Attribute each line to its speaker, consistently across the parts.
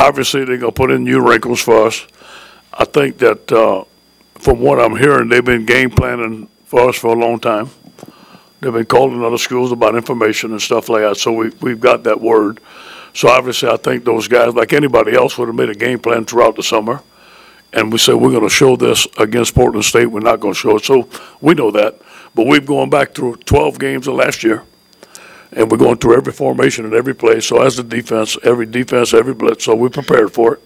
Speaker 1: obviously they're going to put in new wrinkles for us. I think that from what I'm hearing, they've been game planning for us for a long time. They've been calling other schools about information and stuff like that, so we've got that word. So obviously I think those guys, like anybody else, would have made a game plan throughout the summer. And we said we're going to show this against Portland State. We're not going to show it. So we know that. But we've gone back through 12 games of last year. And we're going through every formation and every play. So as the defense, every blitz. So we're prepared for it.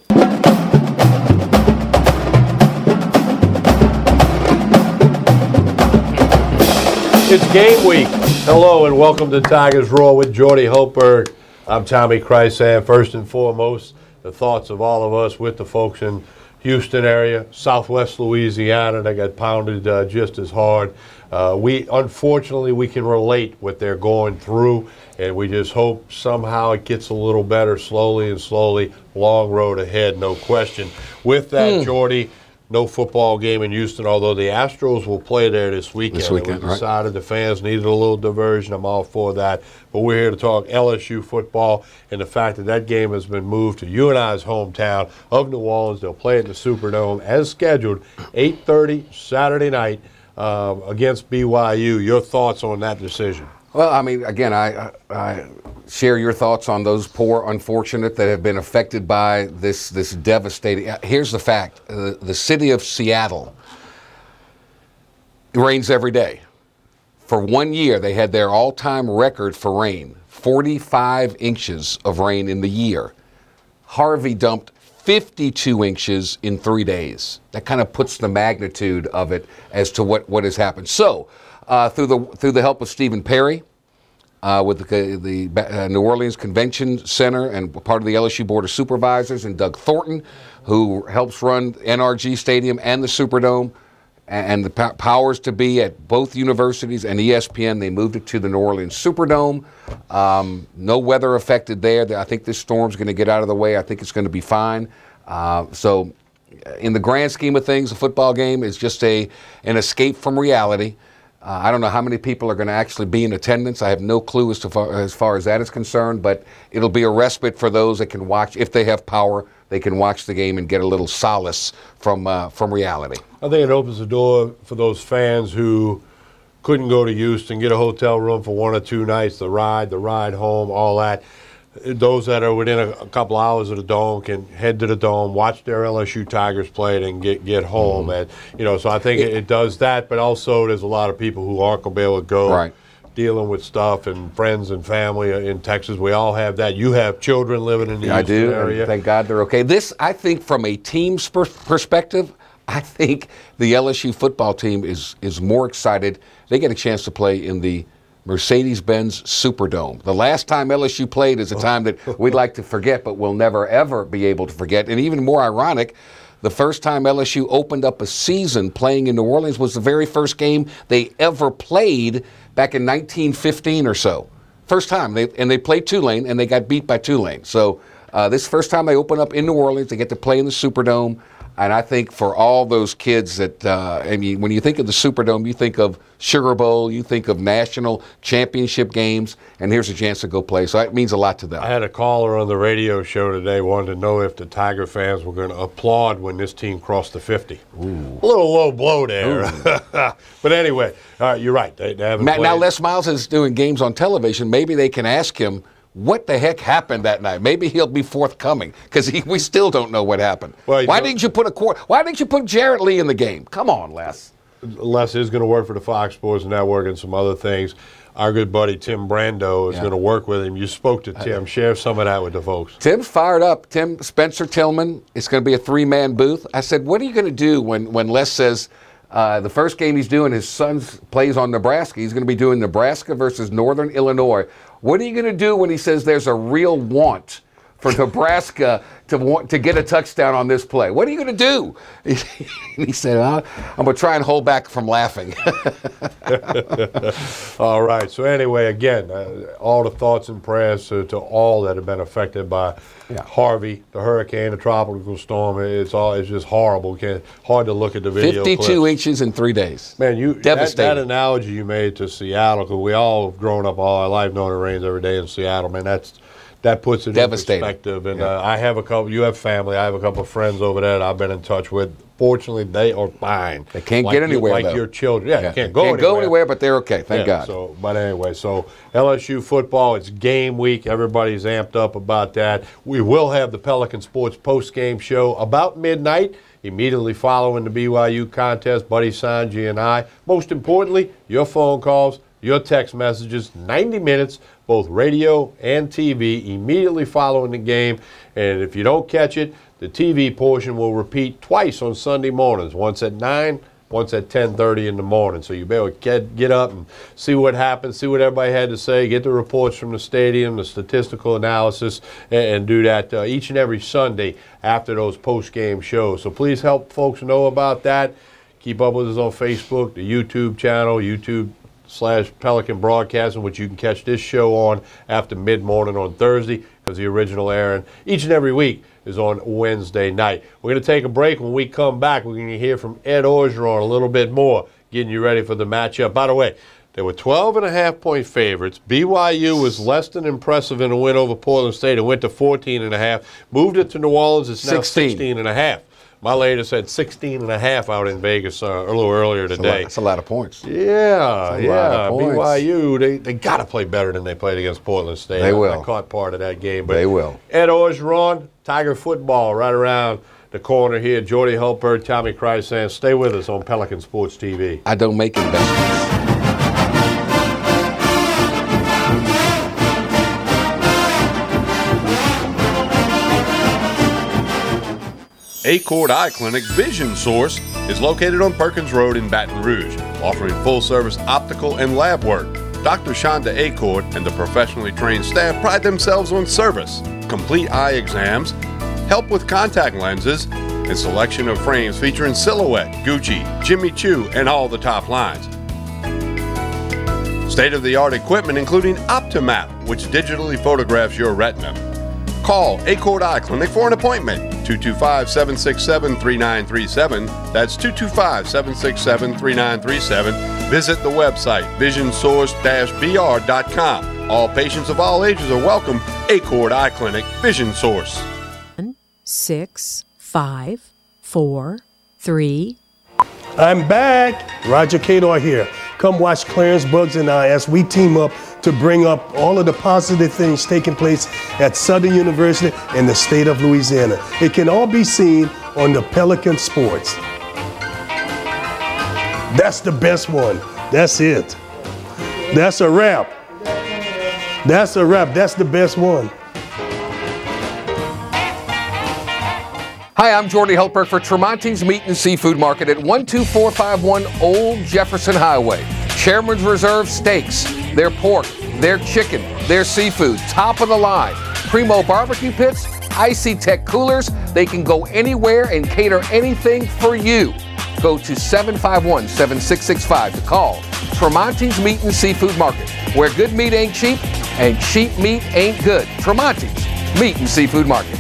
Speaker 2: It's game week. Hello and welcome to Tigers Roar with Jordy Holtberg. I'm Tommy Chrysan. First and foremost, the thoughts of all of us with the folks in Houston area, Southwest Louisiana, that got pounded just as hard. Unfortunately, we can relate what they're going through, and we just hope somehow it gets a little better slowly and slowly. Long road ahead, no question. With that, Jordy, no football game in Houston, although the Astros will play there this weekend. We decided the fans needed a little diversion. I'm all for that. But we're here to talk LSU football and the fact that that game has been moved to you and I's hometown of New Orleans. They'll play at the Superdome as scheduled, 8:30 Saturday night against BYU. Your thoughts on that decision?
Speaker 3: Well, I mean, again, I share your thoughts on those poor unfortunate that have been affected by this devastating. Here's the fact. The city of Seattle rains every day. For 1 year, they had their all-time record for rain, 45 inches of rain in the year. Harvey dumped 52 inches in 3 days. That kind of puts the magnitude of it as to what has happened. So, through the help of Stephen Perry, with the New Orleans Convention Center and part of the LSU Board of Supervisors, and Doug Thornton, who helps run NRG Stadium and the Superdome, and the powers to be at both universities and ESPN, they moved it to the New Orleans Superdome. No weather affected there. I think this storm's going to get out of the way. I think it's going to be fine. So in the grand scheme of things, a football game is just an escape from reality. I don't know how many people are going to actually be in attendance. I have no clue as far as that is concerned, but it'll be a respite for those that can watch. If they have power, they can watch the game and get a little solace from reality. I
Speaker 2: think it opens the door for those fans who couldn't go to Houston, get a hotel room for 1 or 2 nights, the ride home, all that. Those that are within a couple hours of the Dome can head to the Dome, watch their LSU Tigers play, and get home. And so I think it does that. But also, there's a lot of people who aren't going to be able to go, dealing with stuff and friends and family in Texas. We all have that. You have children living in the Houston area.
Speaker 3: Thank God they're okay. This, I think, from a team's perspective, I think the LSU football team is more excited. They get a chance to play in the Mercedes-Benz Superdome. The last time LSU played is a time that we'd like to forget, but we'll never, ever be able to forget. And even more ironic, the first time LSU opened up a season playing in New Orleans was the very first game they ever played back in 1915 or so. First time. They played Tulane, and they got beat by Tulane. So this first time they open up in New Orleans, they get to play in the Superdome. And I think for all those kids that, when you think of the Superdome, you think of Sugar Bowl, you think of national championship games, and here's a chance to go play. So it means a lot to them.
Speaker 2: I had a caller on the radio show today wanted to know if the Tiger fans were going to applaud when this team crossed the 50. Ooh. A little low blow there. But anyway, you're right. They haven't played.
Speaker 3: Now Les Miles is doing games on television. Maybe they can ask him, what the heck happened that night? Maybe he'll be forthcoming because we still don't know what happened. Well, why didn't you put Jarrett Lee in the game? Come on, Les.
Speaker 2: Les is going to work for the Fox Sports Network and some other things. Our good buddy Tim Brando is going to work with him. You spoke to Tim. Share some of that with the folks.
Speaker 3: Tim's fired up. Spencer Tillman, it's going to be a 3-man booth. I said, what are you going to do when Les says the first game he's doing, his son plays on Nebraska. He's going to be doing Nebraska versus Northern Illinois. What are you going to do when he says there's a real want for Nebraska to get a touchdown on this play? What are you going to do? He said, I'm going to try and hold back from laughing.
Speaker 2: All right. So anyway, again, all the thoughts and prayers to all that have been affected by Harvey, the hurricane, the tropical storm. It's just horrible. Hard to look at the video
Speaker 3: 52
Speaker 2: clips.
Speaker 3: inches in 3 days.
Speaker 2: Man,
Speaker 3: devastating.
Speaker 2: That analogy you made to Seattle, because we all have grown up all our life knowing it rains every day in Seattle. Man, that puts it
Speaker 3: Devastating.
Speaker 2: in perspective. And I have a couple. You have family. I have a couple of friends over there that I've been in touch with. Fortunately, they are fine.
Speaker 3: They can't get anywhere,
Speaker 2: like
Speaker 3: though.
Speaker 2: your children. Yeah,
Speaker 3: Can't
Speaker 2: go anywhere.
Speaker 3: but they're okay. Thank God.
Speaker 2: So, but anyway, so LSU football, it's game week. Everybody's amped up about that. We will have the Pelican Sports post-game show about midnight, immediately following the BYU contest. Buddy Sanji and I. Most importantly, your phone calls, your text messages, 90 minutes, both radio and TV, immediately following the game. And if you don't catch it, the TV portion will repeat twice on Sunday mornings, once at 9, once at 10:30 in the morning. So you better get up and see what happened, see what everybody had to say, get the reports from the stadium, the statistical analysis, and do that each and every Sunday after those post-game shows. So please help folks know about that. Keep up with us on Facebook, the YouTube channel, YouTube/Pelican Broadcasting, which you can catch this show on after mid-morning on Thursday, because the original airing each and every week is on Wednesday night. We're going to take a break. When we come back, we're going to hear from Ed Orgeron a little bit more, getting you ready for the matchup. By the way, they were 12.5-point favorites. BYU was less than impressive in a win over Portland State. It went to 14.5. Moved it to New Orleans. It's now 16.5. My latest said 16.5 out in Vegas a little earlier today.
Speaker 3: That's a lot of points.
Speaker 2: Yeah. BYU, they got to play better than they played against Portland State.
Speaker 3: They will.
Speaker 2: I caught part of that game. But
Speaker 3: They will.
Speaker 2: Ed Orgeron, Tiger football right around the corner here. Jordy Hultberg, Tommy Krysan. Stay with us on Pelican Sports TV.
Speaker 3: I don't make investments.
Speaker 4: Accord Eye Clinic Vision Source is located on Perkins Road in Baton Rouge, offering full-service optical and lab work. Dr. Shonda Accord and the professionally trained staff pride themselves on service, complete eye exams, help with contact lenses, and selection of frames featuring Silhouette, Gucci, Jimmy Choo, and all the top lines. State-of-the-art equipment including OptiMap, which digitally photographs your retina. Call Accord Eye Clinic for an appointment. 225-767-3937. That's 225-767-3937. Visit the website, visionsource-br.com. All patients of all ages are welcome. Accord Eye Clinic, Vision Source.
Speaker 5: 6, 5, 4, 3.
Speaker 6: I'm back. Roger Cador here. Come watch Clarence Bugs and I as we team up to bring up all of the positive things taking place at Southern University in the state of Louisiana. It can all be seen on the Pelican Sports. That's the best one. That's it. That's a wrap. That's a wrap. That's the best one.
Speaker 3: Hi, I'm Jordy Hultberg for Tremonti's Meat and Seafood Market at 12451 Old Jefferson Highway. Chairman's Reserve steaks, their pork, their chicken, their seafood, top of the line. Primo barbecue pits, Icy Tech coolers. They can go anywhere and cater anything for you. Go to 751-7665 to call Tremonti's Meat and Seafood Market, where good meat ain't cheap and cheap meat ain't good. Tremonti's Meat and Seafood Market.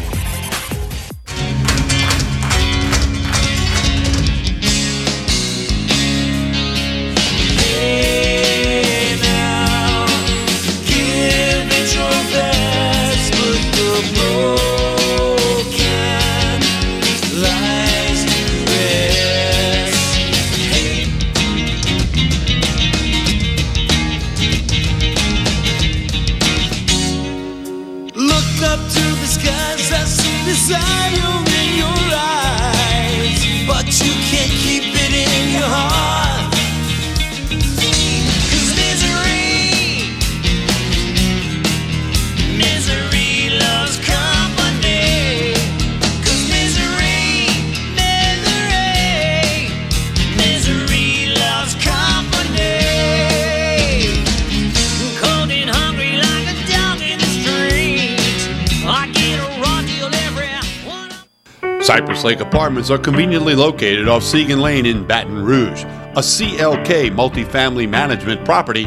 Speaker 4: Cypress Lake Apartments are conveniently located off Segan Lane in Baton Rouge, a CLK multifamily management property.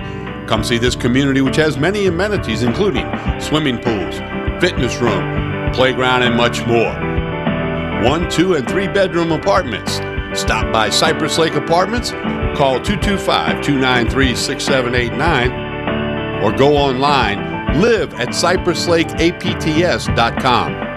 Speaker 4: Come see this community, which has many amenities including swimming pools, fitness room, playground, and much more. 1, 2, and 3 bedroom apartments. Stop by Cypress Lake Apartments, call 225-293-6789, or go online Live at CypressLakeAPTS.com.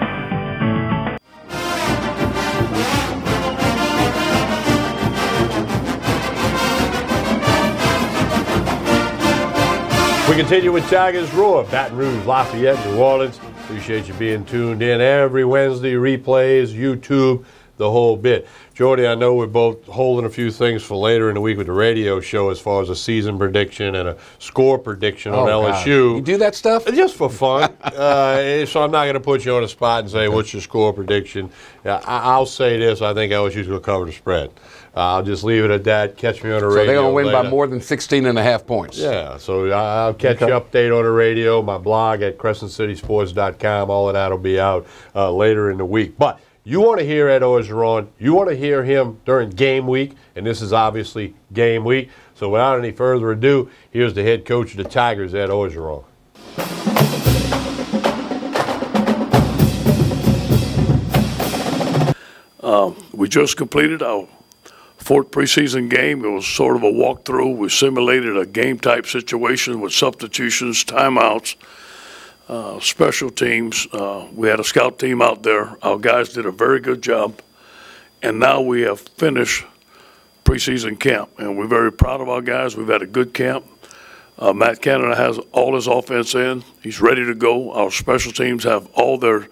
Speaker 2: We continue with Tigers Roar, Baton Rouge, Lafayette, New Orleans. Appreciate you being tuned in every Wednesday, replays, YouTube, the whole bit. Jordy, I know we're both holding a few things for later in the week with the radio show as far as a season prediction and a score prediction on LSU.
Speaker 3: God. You do that stuff?
Speaker 2: Just for fun. So I'm not going to put you on the spot and say, what's your score prediction? I'll say this, I think LSU's going to cover the spread. I'll just leave it at that. Catch me on the radio.
Speaker 3: So they're going to win
Speaker 2: later.
Speaker 3: by more than 16.5 points.
Speaker 2: Yeah, so I'll catch you update on the radio, my blog at CrescentCitySports.com. All of that will be out later in the week. But you want to hear Ed Orgeron. You want to hear him during game week, and this is obviously game week. So without any further ado, here's the head coach of the Tigers, Ed Orgeron.
Speaker 1: We just completed our fourth preseason game. It was sort of a walkthrough. We simulated a game-type situation with substitutions, timeouts, special teams. We had a scout team out there. Our guys did a very good job. And now we have finished preseason camp, and we're very proud of our guys. We've had a good camp. Matt Canada has all his offense in. He's ready to go. Our special teams have all the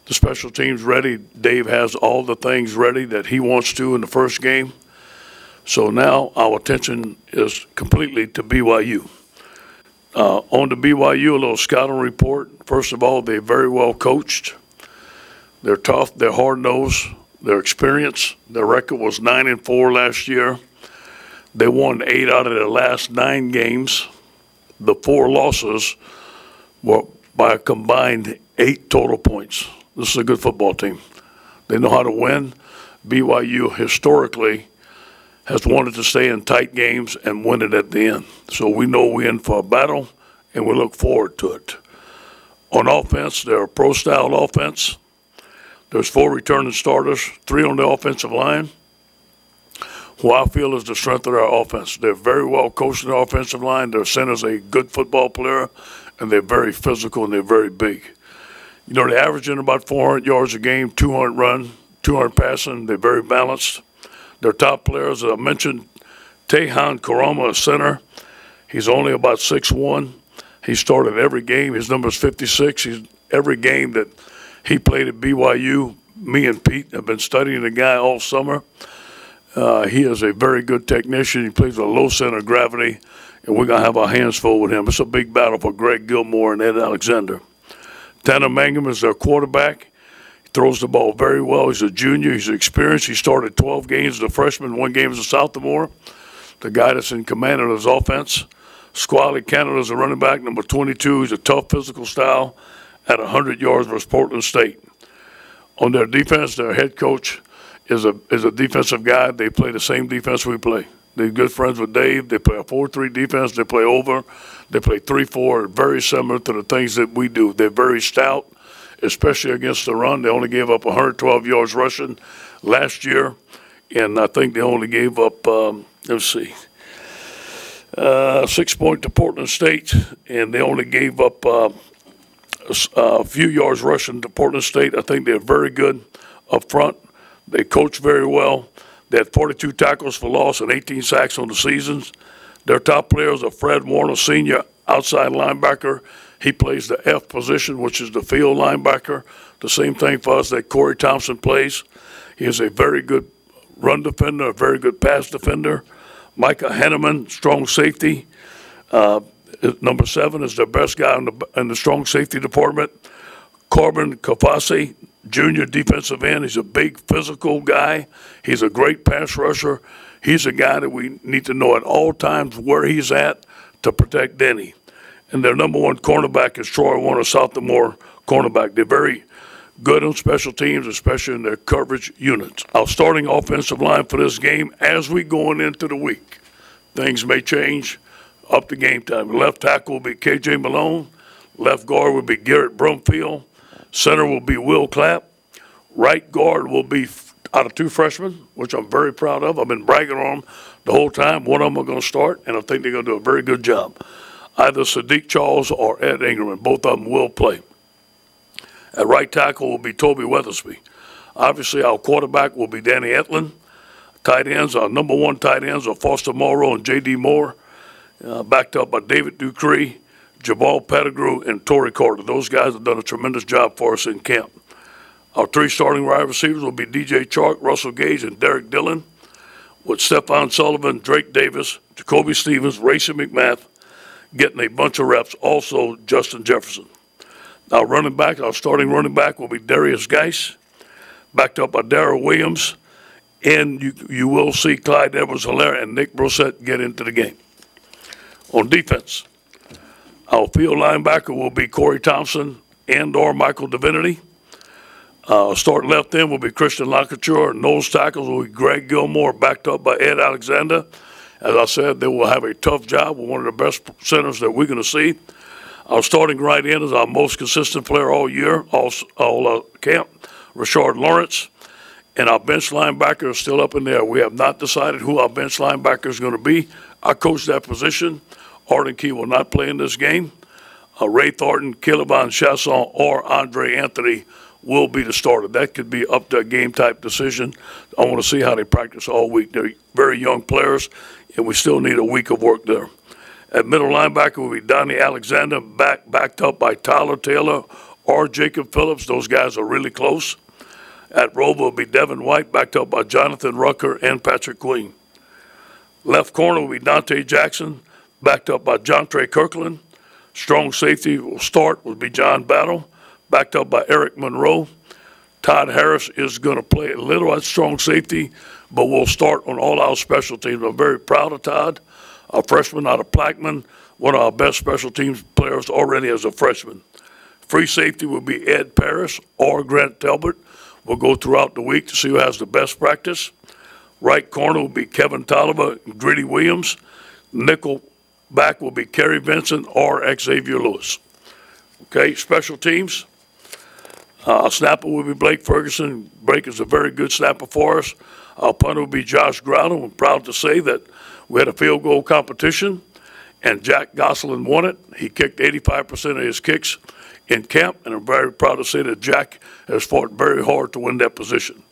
Speaker 1: special teams ready. Dave has all the things ready that he wants to in the first game. So now our attention is completely to BYU. On to BYU, a little scouting report. First of all, they're very well coached. They're tough. They're hard-nosed. They're experienced. Their record was 9-4 last year. They won 8 out of their last 9 games. The 4 losses were by a combined 8 total points. This is a good football team. They know how to win. BYU historically has wanted to stay in tight games and win it at the end. So we know we're in for a battle, and we look forward to it. On offense, they're a pro-style offense. There's 4 returning starters, 3 on the offensive line, who I feel is the strength of their offense. They're very well coached in the offensive line. Their center's a good football player, and they're very physical and they're very big. You know, they're averaging about 400 yards a game, 200 run, 200 passing. They're very balanced. Their top players, as I mentioned, Tehan Karama, a center. He's only about 6'1". He started every game. His number is 56. Every game that he played at BYU, me and Pete have been studying the guy all summer. He is a very good technician. He plays with a low center of gravity, and we're going to have our hands full with him. It's a big battle for Greg Gilmore and Ed Alexander. Tanner Mangum is their quarterback. He throws the ball very well. He's a junior. He's experienced. He started 12 games as a freshman, 1 game as a sophomore. The guy that's in command of his offense. Squally Canada is a running back, number 22. He's a tough physical style at 100 yards versus Portland State. On their defense, their head coach is a defensive guy. They play the same defense we play. They're good friends with Dave. They play a 4-3 defense. They play over. They play 3-4, very similar to the things that we do. They're very stout, especially against the run. They only gave up 112 yards rushing last year, and I think they only gave up, 6 points to Portland State, and they only gave up a few yards rushing to Portland State. I think they're very good up front. They coach very well. They had 42 tackles for loss and 18 sacks on the seasons. Their top players are Fred Warner, senior outside linebacker. He plays the F position, which is the field linebacker. The same thing for us that Corey Thompson plays. He is a very good run defender, a very good pass defender. Micah Henneman, strong safety. Number 7 is the best guy in the strong safety department. Corbin Kafasi, junior defensive end. He's a big physical guy. He's a great pass rusher. He's a guy that we need to know at all times where he's at to protect Denny. And their number 1 cornerback is Troy Warner, sophomore cornerback. They're very good on special teams, especially in their coverage units. Our starting offensive line for this game, as we going into the week, things may change up to game time. Left tackle will be K.J. Malone. Left guard will be Garrett Brumfield. Center will be Will Clapp. Right guard will be out of 2 freshmen, which I'm very proud of. I've been bragging on them the whole time. One of them are going to start, and I think they're going to do a very good job. either Sadiq Charles or Ed Ingerman. Both of them will play. At right tackle will be Toby Weathersby. Obviously, our quarterback will be Danny Etlin. Tight ends, our number one tight ends are Foster Morrow and J.D. Moore, backed up by David Ducree, Jabal Pettigrew, and Torrey Carter. Those guys have done a tremendous job for us in camp. Our 3 starting wide receivers will be DJ Chark, Russell Gage, and Derek Dillon, with Stephon Sullivan, Drake Davis, Jacoby Stevens, Racing McMath getting a bunch of reps. Also, Justin Jefferson. Our starting running back will be Darius Geis, backed up by Darrell Williams, and you will see Clyde Edwards-Helaire and Nick Brissett get into the game. On defense, our field linebacker will be Corey Thompson and or Michael Divinity. Start left end will be Christian Lacouture. Nose tackles will be Greg Gilmore, backed up by Ed Alexander. As I said, they will have a tough job with one of the best centers that we're going to see. Our starting right end is our most consistent player all year, all camp, Rashard Lawrence. And our bench linebacker is still up in there. We have not decided who our bench linebacker is going to be. I coach that position. Arden Key will not play in this game. Ray Thornton, Kilibon Chasson, or Andre Anthony will be the starter. That could be up to a game-type decision. I want to see how they practice all week. They're very young players, and we still need a week of work there. At middle linebacker will be Donnie Alexander, backed up by Tyler Taylor or Jacob Phillips. Those guys are really close. At Rover will be Devin White, backed up by Jonathan Rucker and Patrick Queen. Left corner will be Dante Jackson, backed up by Jontre Kirkland. Strong safety will be John Battle, backed up by Eric Monroe. Todd Harris is going to play a little at strong safety, but will start on all our special teams. I'm very proud of Todd, a freshman out of Plaquemine, one of our best special teams players already as a freshman. Free safety will be Ed Parris or Grant Talbot. We'll go throughout the week to see who has the best practice. Right corner will be Kevin Tolliver and Gritty Williams. Nickel back will be Kerry Vincent or Xavier Lewis. Okay, special teams. Snapper will be Blake Ferguson. Blake is a very good snapper for us. Our punter will be Josh Growler. I'm proud to say that we had a field goal competition, and Jack Gosselin won it. He kicked 85% of his kicks in camp, and I'm very proud to say that Jack has fought very hard to win that position.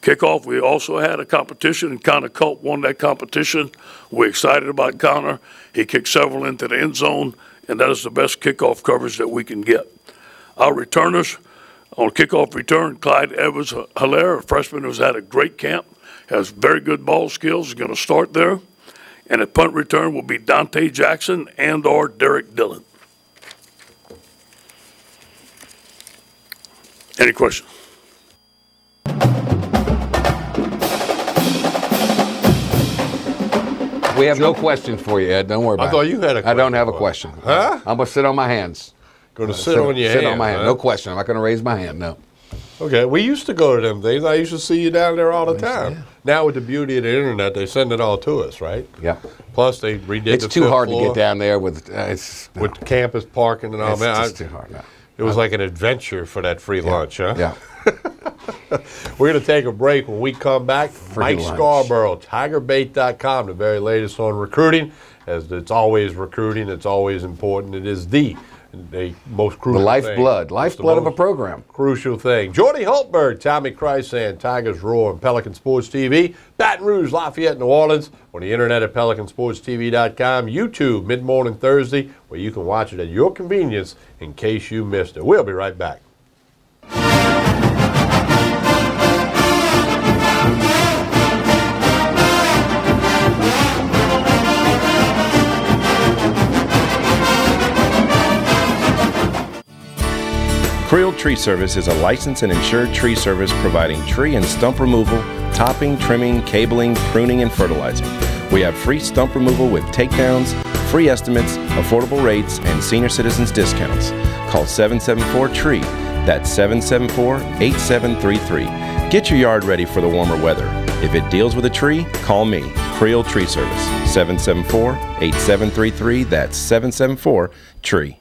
Speaker 1: Kickoff, we also had a competition, and Connor Culp won that competition. We're excited about Connor. He kicked several into the end zone, and that is the best kickoff coverage that we can get. Our returners, on kickoff return, Clyde Edwards-Helaire, a freshman who's had a great camp, has very good ball skills, is going to start there. And at punt return will be Dante Jackson and or Derek Dillon. Any questions?
Speaker 3: We have no question for you, Ed. Don't worry about it.
Speaker 2: I thought you had a question.
Speaker 3: I don't have a question.
Speaker 2: Huh?
Speaker 3: I'm going to sit on my hands.
Speaker 2: Going to sit on your hand.
Speaker 3: Sit on my hand.
Speaker 2: Huh?
Speaker 3: No question. I'm not going to raise my hand, no.
Speaker 2: Okay, we used to go to them things. I used to see you down there all the time.
Speaker 3: Yeah.
Speaker 2: Now with the beauty of the internet, they send it all to us, right?
Speaker 3: Yeah.
Speaker 2: Plus they redid the
Speaker 3: It's too
Speaker 2: fifth
Speaker 3: hard to
Speaker 2: floor
Speaker 3: get down there with
Speaker 2: with campus parking and all
Speaker 3: it's
Speaker 2: that.
Speaker 3: just too hard. No.
Speaker 2: It was like an adventure for that free lunch, huh?
Speaker 3: Yeah.
Speaker 2: We're going to take a break. When we come back, Mike
Speaker 3: lunch.
Speaker 2: Scarborough, TigerBait.com, the very latest on recruiting. As it's always recruiting, it's always important. It is the most crucial
Speaker 3: The lifeblood of a program.
Speaker 2: Crucial thing. Jordy Hultberg, Tommy Krysan, Tigers Roar, and Pelican Sports TV. Baton Rouge, Lafayette, New Orleans. On the internet at PelicanSportsTV.com. YouTube, mid-morning Thursday, where you can watch it at your convenience in case you missed it. We'll be right back.
Speaker 7: Creel Tree Service is a licensed and insured tree service providing tree and stump removal, topping, trimming, cabling, pruning, and fertilizing. We have free stump removal with takedowns, free estimates, affordable rates, and senior citizens discounts. Call 774-TREE. That's 774-8733. Get your yard ready for the warmer weather. If it deals with a tree, call me, Creel Tree Service, 774-8733. That's 774-TREE.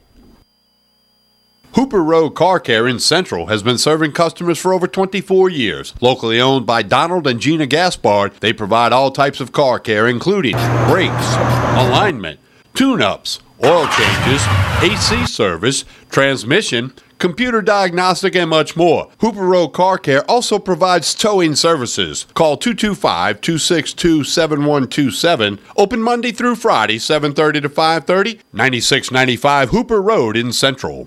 Speaker 4: Hooper Road Car Care in Central has been serving customers for over 24 years. Locally owned by Donald and Gina Gaspard, they provide all types of car care, including brakes, alignment, tune-ups, oil changes, AC service, transmission, computer diagnostic, and much more. Hooper Road Car Care also provides towing services. Call 225-262-7127. Open Monday through Friday, 7:30 to 5:30, 9695 Hooper Road in Central.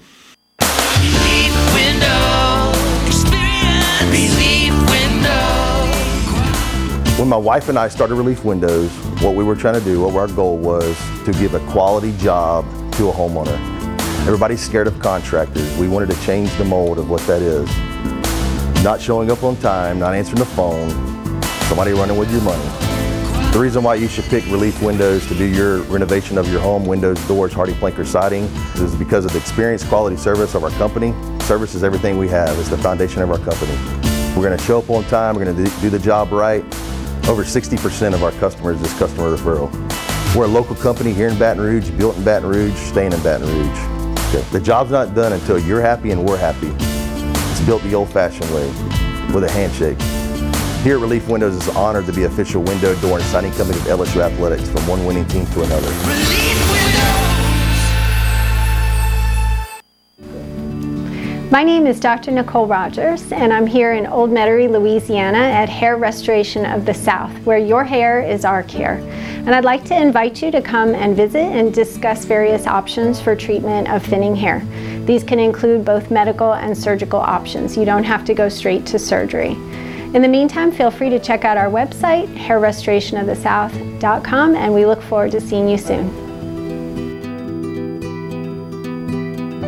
Speaker 8: When my wife and I started Relief Windows, what we were trying to do, what our goal was to give a quality job to a homeowner. Everybody's scared of contractors. We wanted to change the mold of what that is. Not showing up on time, not answering the phone, somebody running with your money. The reason why you should pick Relief Windows to do your renovation of your home, windows, doors, hardy plank, or siding, is because of the experience, quality service of our company. Service is everything we have. It's the foundation of our company. We're going to show up on time. We're going to do the job right. Over 60% of our customers is customer referral. We're a local company here in Baton Rouge, built in Baton Rouge, staying in Baton Rouge. Okay. The job's not done until you're happy and we're happy. It's built the old-fashioned way, with a handshake. Here at Relief Windows is honored to be official window, door, and siding company of LSU Athletics, from one winning team to another.
Speaker 9: My name is Dr. Nicole Rogers, and I'm here in Old Metairie, Louisiana at Hair Restoration of the South, where your hair is our care. And I'd like to invite you to come and visit and discuss various options for treatment of thinning hair. These can include both medical and surgical options. You don't have to go straight to surgery. In the meantime, feel free to check out our website, hairrestorationofthesouth.com, and we look forward to seeing you soon.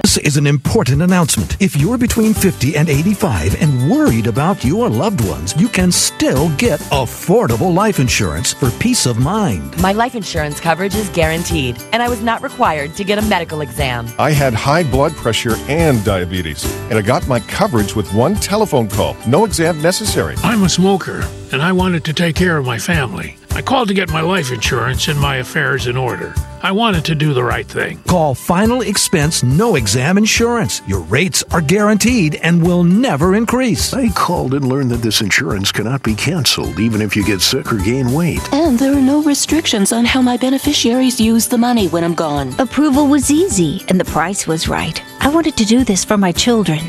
Speaker 10: This is an important announcement. If you're between 50 and 85 and worried about your loved ones, you can still get affordable life insurance for peace of mind.
Speaker 11: My life insurance coverage is guaranteed, and I was not required to get a medical exam.
Speaker 12: I had high blood pressure and diabetes, and I got my coverage with one telephone call. No exam necessary.
Speaker 13: I'm a smoker, and I wanted to take care of my family. I called to get my life insurance and my affairs in order. I wanted to do the right thing.
Speaker 10: Call Final Expense No Exam Insurance. Your rates are guaranteed and will never increase.
Speaker 14: I called and learned that this insurance cannot be canceled even if you get sick or gain weight.
Speaker 15: And there are no restrictions on how my beneficiaries use the money when I'm gone.
Speaker 16: Approval was easy and the price was right. I wanted to do this for my children.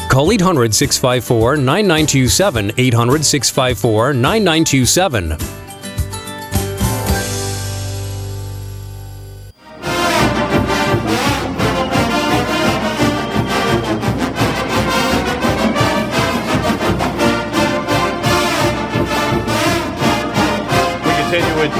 Speaker 17: Call 800-654-9927, 800-654-9927.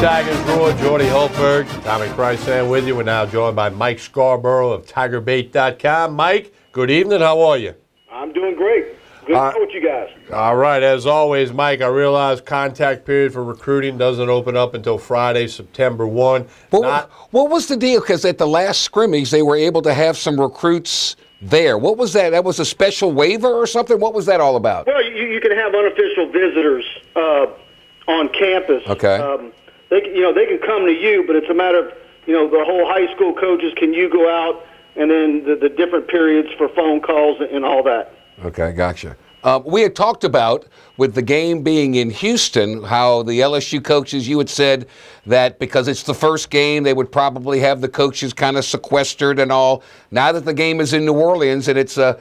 Speaker 2: Tigers Roar, Jordy Hultberg, Tommy Chrysan with you. We're now joined by Mike Scarborough of TigerBait.com. Mike, good evening. How are you?
Speaker 18: I'm doing great. Good to know with you guys.
Speaker 2: All right. As always, Mike, I realize contact period for recruiting doesn't open up until Friday, September 1.
Speaker 3: What was the deal? Because at the last scrimmage, they were able to have some recruits there. What was that? That was a special waiver or something? What was that all about?
Speaker 18: Well, you can have unofficial visitors on campus.
Speaker 3: Okay.
Speaker 18: They can come to you, but it's a matter of, the whole high school coaches, can you go out, and then the different periods for phone calls and all that.
Speaker 3: Okay, gotcha. We had talked about, with the game being in Houston, how the LSU coaches, you had said that because it's the first game, they would probably have the coaches kind of sequestered and all. Now that the game is in New Orleans and it's, the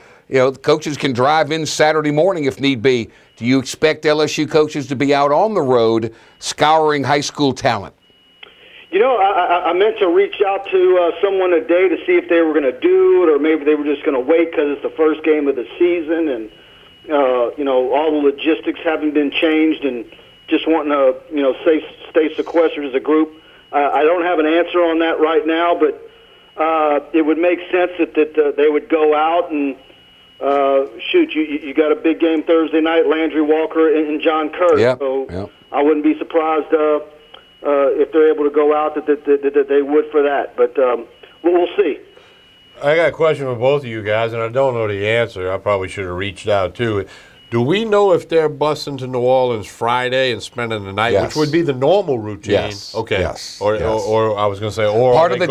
Speaker 3: coaches can drive in Saturday morning if need be. Do you expect LSU coaches to be out on the road scouring high school talent?
Speaker 18: I meant to reach out to someone today to see if they were going to do it, or maybe they were just going to wait because it's the first game of the season, and all the logistics haven't been changed, and just wanting to stay sequestered as a group. I don't have an answer on that right now, but it would make sense that they would go out and. You got a big game Thursday night, Landry Walker and John Kerr.
Speaker 3: Yep.
Speaker 18: So I wouldn't be surprised if they're able to go out that they would for that. But we'll see.
Speaker 2: I got a question for both of you guys, and I don't know the answer. I probably should have reached out too. Do we know if they're busing to New Orleans Friday and spending the night, which would be the normal routine?
Speaker 3: Yes.
Speaker 2: Okay.
Speaker 3: Yes.
Speaker 2: Or I was going to say, or
Speaker 3: part
Speaker 2: of the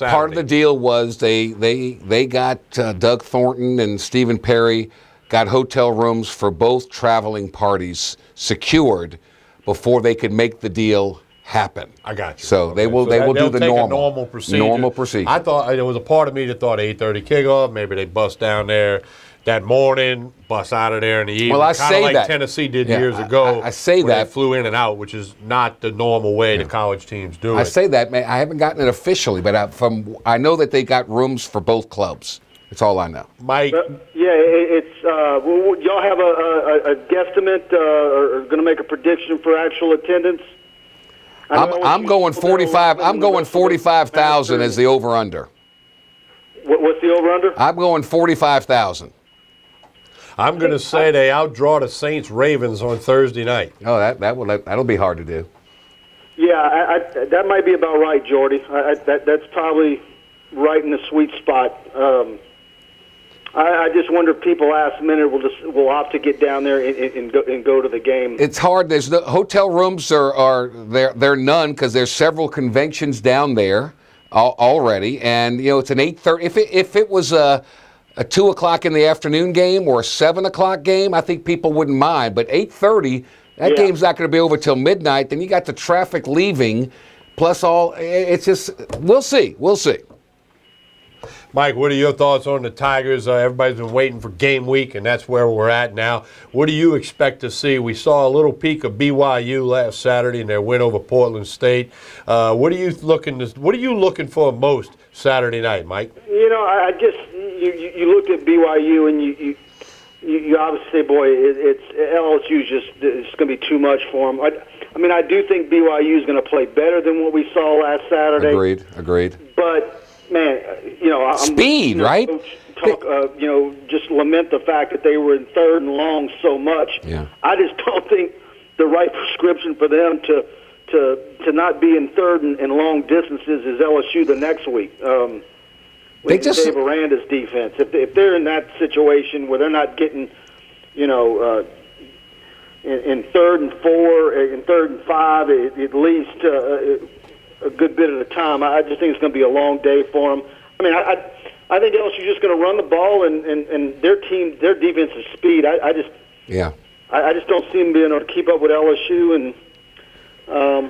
Speaker 3: part of the deal was they got Doug Thornton and Stephen Perry got hotel rooms for both traveling parties secured before they could make the deal happen.
Speaker 2: I got you.
Speaker 3: So they will
Speaker 2: they'll
Speaker 3: do the
Speaker 2: take a
Speaker 3: normal
Speaker 2: procedure.
Speaker 3: Normal procedure.
Speaker 2: I thought there was a part of me that thought 8:30 kickoff. Maybe they bust down there that morning, bus out of there in the evening.
Speaker 3: Well, I
Speaker 2: kind of
Speaker 3: say
Speaker 2: like
Speaker 3: that.
Speaker 2: Tennessee did
Speaker 3: Yeah,
Speaker 2: years ago.
Speaker 3: I say
Speaker 2: where
Speaker 3: that.
Speaker 2: they flew in and out, which is not the normal way the college teams do it.
Speaker 3: I say that, man. I haven't gotten it officially, but I know that they got rooms for both clubs. That's all I know.
Speaker 2: Mike?
Speaker 18: Y'all have a guesstimate or going to make a prediction for actual attendance?
Speaker 3: I'm going 45. I'm going 45,000 as the over/under.
Speaker 18: What's the over/under?
Speaker 3: I'm going 45,000.
Speaker 2: I'm going to say they outdraw the Saints Ravens on Thursday night.
Speaker 3: Oh, that'll be hard to do.
Speaker 18: Yeah, that might be about right, Jordy. That's probably right in the sweet spot. I just wonder if people last minute will opt to get down there and go to the game.
Speaker 3: It's hard. There's the hotel rooms are they're none because there's several conventions down there already, and it's an 8:30. If it was a 2 o'clock in the afternoon game or a 7 o'clock game, I think people wouldn't mind. But 8:30, that game's not going to be over till midnight. Then you got the traffic leaving, plus all. It's just we'll see.
Speaker 2: Mike, what are your thoughts on the Tigers? Everybody's been waiting for game week, and that's where we're at now. What do you expect to see? We saw a little peek of BYU last Saturday in their win over Portland State. What are you looking for most Saturday night, Mike?
Speaker 18: I just you looked at BYU and you obviously say, boy, it's LSU's it's going to be too much for them. I do think BYU is going to play better than what we saw last Saturday.
Speaker 3: Agreed.
Speaker 18: But man,
Speaker 3: speed, right?
Speaker 18: Talk, just lament the fact that they were in third and long so much.
Speaker 3: Yeah.
Speaker 18: I just don't think the right prescription for them to not be in third and long distances is LSU the next week. Dave Aranda's defense. If they're in that situation where they're not getting, in third and 4, in third and 5, at least a good bit of the time, I just think it's going to be a long day for them. I think LSU's just going to run the ball and their defensive speed. I just don't see them being able to keep up with LSU, and I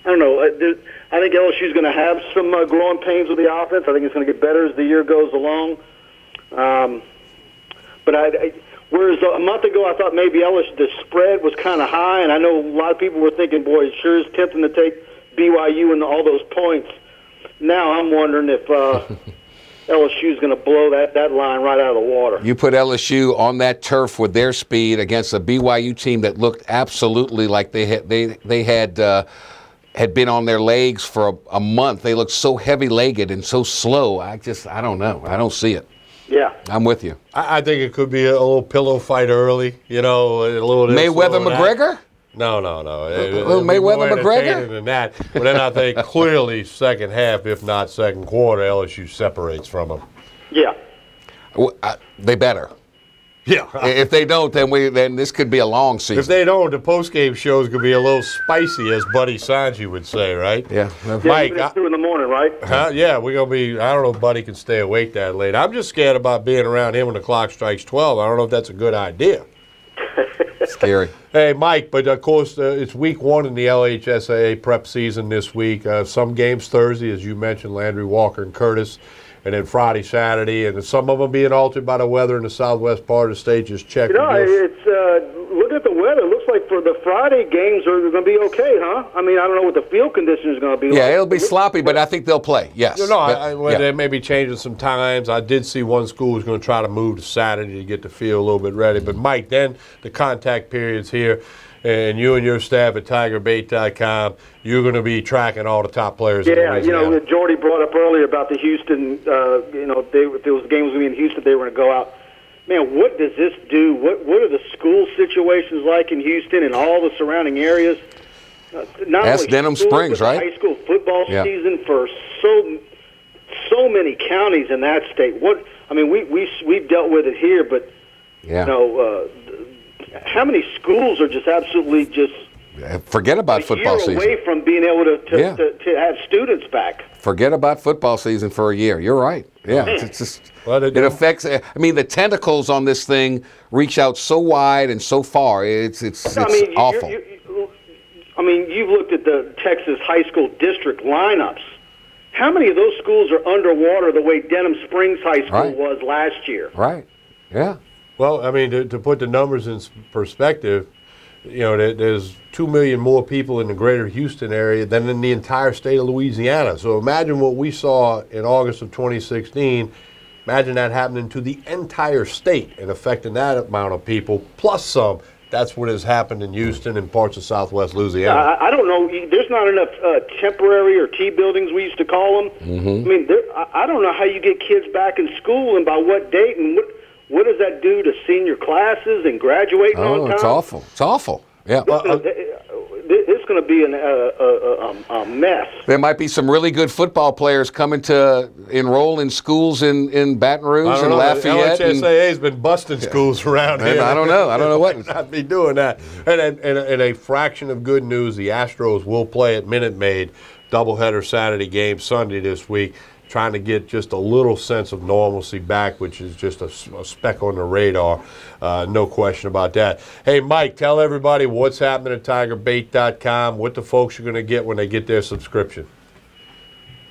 Speaker 18: don't know. I think LSU's going to have some growing pains with the offense. I think it's going to get better as the year goes along. But whereas a month ago I thought maybe LSU, the spread was kind of high, and I know a lot of people were thinking, boy, it sure is tempting to take BYU and all those points. Now I'm wondering if LSU is going to blow that line right out of the water.
Speaker 3: You put LSU on that turf with their speed against a BYU team that looked absolutely like they had been on their legs for a month. They looked so heavy-legged and so slow. I don't know. I don't see it.
Speaker 18: Yeah.
Speaker 3: I'm with you.
Speaker 2: I think it could be a little pillow fight early, a little
Speaker 3: Mayweather-McGregor?
Speaker 2: No.
Speaker 3: Mayweather-McGregor?
Speaker 2: Than that. But then I think clearly second half, if not second quarter, LSU separates from them.
Speaker 18: Yeah.
Speaker 3: They better.
Speaker 2: Yeah.
Speaker 3: If they don't, then this could be a long season.
Speaker 2: If they don't, the post-game shows could be a little spicy, as Buddy Sanji would say, right?
Speaker 3: Yeah.
Speaker 18: Mike, it's 2 in the morning, right?
Speaker 2: Yeah, we're going to be, I don't know if Buddy can stay awake that late. I'm just scared about being around him when the clock strikes 12. I don't know if that's a good idea.
Speaker 3: Scary.
Speaker 2: Hey, Mike, but of course, it's week 1 in the LHSAA prep season this week. Some games Thursday, as you mentioned, Landry, Walker, and Curtis. And then Friday, Saturday, and some of them being altered by the weather in the southwest part of the state. Just check.
Speaker 18: Look at the weather. It looks like for the Friday games are going to be okay, huh? I don't know what the field condition is going to be like.
Speaker 3: Yeah, it'll be sloppy, but I think they'll play, yes.
Speaker 2: They may be changing some times. I did see one school was going to try to move to Saturday to get the field a little bit ready. But, Mike, then the contact period's here. And you and your staff at TigerBait.com, you're going to be tracking all the top players.
Speaker 18: Yeah, Jordy brought up earlier about the Houston. If there was games going to be in Houston, they were going to go out. Man, what does this do? What are the school situations like in Houston and all the surrounding areries?
Speaker 3: That's Denham Springs, right?
Speaker 18: High school football season for so many counties in that state. We've dealt with it here, but how many schools are just absolutely
Speaker 3: forget about football season.
Speaker 18: Away from being able to have students back.
Speaker 3: Forget about football season for a year. You're right. Yeah, it's just it affects. The tentacles on this thing reach out so wide and so far. It's awful.
Speaker 18: I mean, you've looked at the Texas high school district lineups. How many of those schools are underwater the way Denham Springs High School was last year?
Speaker 3: Right. Yeah.
Speaker 2: Well, I mean, to put the numbers in perspective, you know, there's 2 million more people in the greater Houston area than in the entire state of Louisiana. So imagine what we saw in August of 2016. Imagine that happening to the entire state and affecting that amount of people, plus some. That's what has happened in Houston and parts of southwest Louisiana.
Speaker 18: I don't know. There's not enough temporary or T buildings, we used to call them.
Speaker 2: Mm-hmm.
Speaker 18: I mean, I don't know how you get kids back in school and by what date, and what does that do to senior classes and graduating on time?
Speaker 3: It's awful. It's awful. Yeah.
Speaker 18: It's going to be a mess.
Speaker 3: There might be some really good football players coming to enroll in schools in Baton Rouge and Lafayette.
Speaker 2: LHSAA has been busting schools around here.
Speaker 3: I don't know. I don't know what.
Speaker 2: Not be doing that. And a fraction of good news, the Astros will play at Minute Maid, doubleheader Saturday game Sunday this week, trying to get just a little sense of normalcy back, which is just a speck on the radar. No question about that. Hey, Mike, tell everybody what's happening at TigerBait.com, what the folks are going to get when they get their subscription.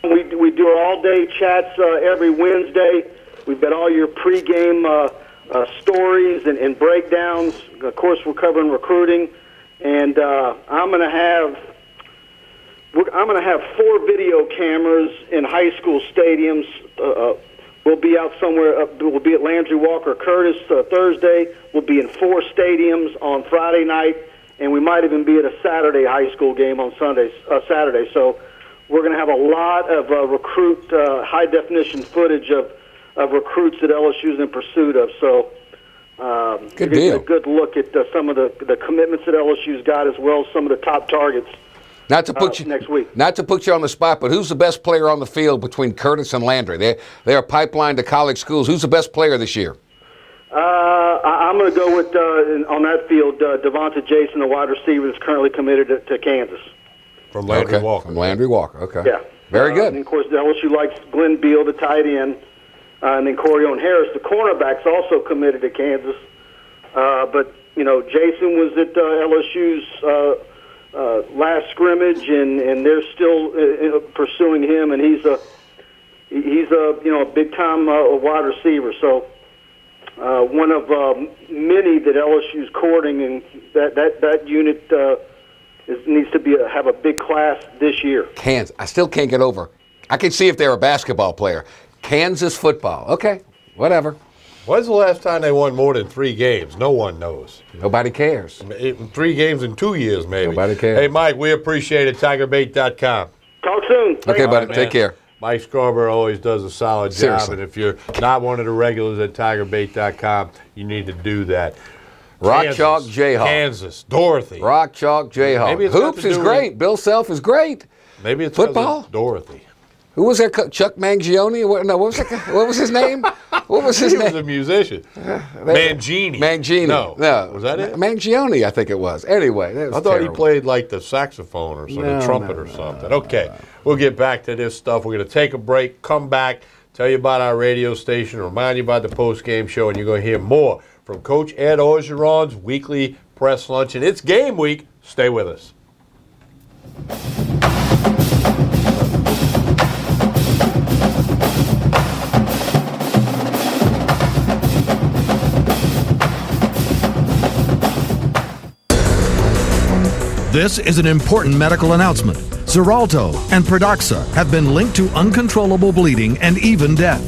Speaker 18: We do our all-day chats every Wednesday. We've got all your pregame stories and breakdowns. Of course, we're covering recruiting. And I'm going to have 4 video cameras in high school stadiums. We'll be out somewhere. We'll be at Landry Walker Curtis Thursday. We'll be in 4 stadiums on Friday night, and we might even be at a Saturday high school game on Saturday. So we're going to have a lot of high-definition footage of recruits that LSU's in pursuit of. So
Speaker 3: good deal.
Speaker 18: A good look at some of the commitments that LSU's got, as well as some of the top targets.
Speaker 3: Not to put you
Speaker 18: next week.
Speaker 3: Not to put you on the spot, but who's the best player on the field between Curtis and Landry? They are pipelined to college schools. Who's the best player this year?
Speaker 18: I'm going to go with on that field, Devonta Jason, the wide receiver that's currently committed to Kansas.
Speaker 2: From Landry Walker.
Speaker 3: From Landry Walker. Okay.
Speaker 18: Yeah.
Speaker 3: Very good.
Speaker 18: And of course, LSU likes Glenn Beal, the tight end, and then Corione Harris, the cornerback's also committed to Kansas. But you know, Jason was at LSU's. Last scrimmage, and they're still pursuing him, and he's a big time wide receiver. So one of many that LSU's courting, and that unit needs to have a big class this year.
Speaker 3: Kansas, I still can't get over. I can see if they're a basketball player. Kansas football, okay, whatever.
Speaker 2: When's the last time they won more than 3 games? No one knows.
Speaker 3: Nobody cares.
Speaker 2: 3 games in 2 years, maybe.
Speaker 3: Nobody cares.
Speaker 2: Hey, Mike, we appreciate it. TigerBait.com.
Speaker 18: Talk soon.
Speaker 3: Okay, buddy. Take care.
Speaker 2: Mike Scarborough always does a solid job,
Speaker 3: Seriously.
Speaker 2: and if you're not one of the regulars at TigerBait.com, you need to do that.
Speaker 3: Rock Chalk Jayhawk.
Speaker 2: Kansas. Dorothy.
Speaker 3: Rock Chalk Jayhawk.
Speaker 2: Maybe it's
Speaker 3: Hoops is great. Bill Self is great.
Speaker 2: Maybe it's
Speaker 3: football.
Speaker 2: Dorothy.
Speaker 3: Who was there? Chuck Mangione? What was that? What was his name? What was his name?
Speaker 2: He was a musician. Mangini.
Speaker 3: Mangini.
Speaker 2: No. Was that it?
Speaker 3: Mangione, I think it was. Anyway,
Speaker 2: I thought he played like the saxophone or something, trumpet or something. Okay, we'll get back to this stuff. We're going to take a break, come back, tell you about our radio station, remind you about the post-game show, and you're going to hear more from Coach Ed Orgeron's weekly press luncheon. It's game week. Stay with us.
Speaker 10: This is an important medical announcement. Xarelto and Pradaxa have been linked to uncontrollable bleeding and even death.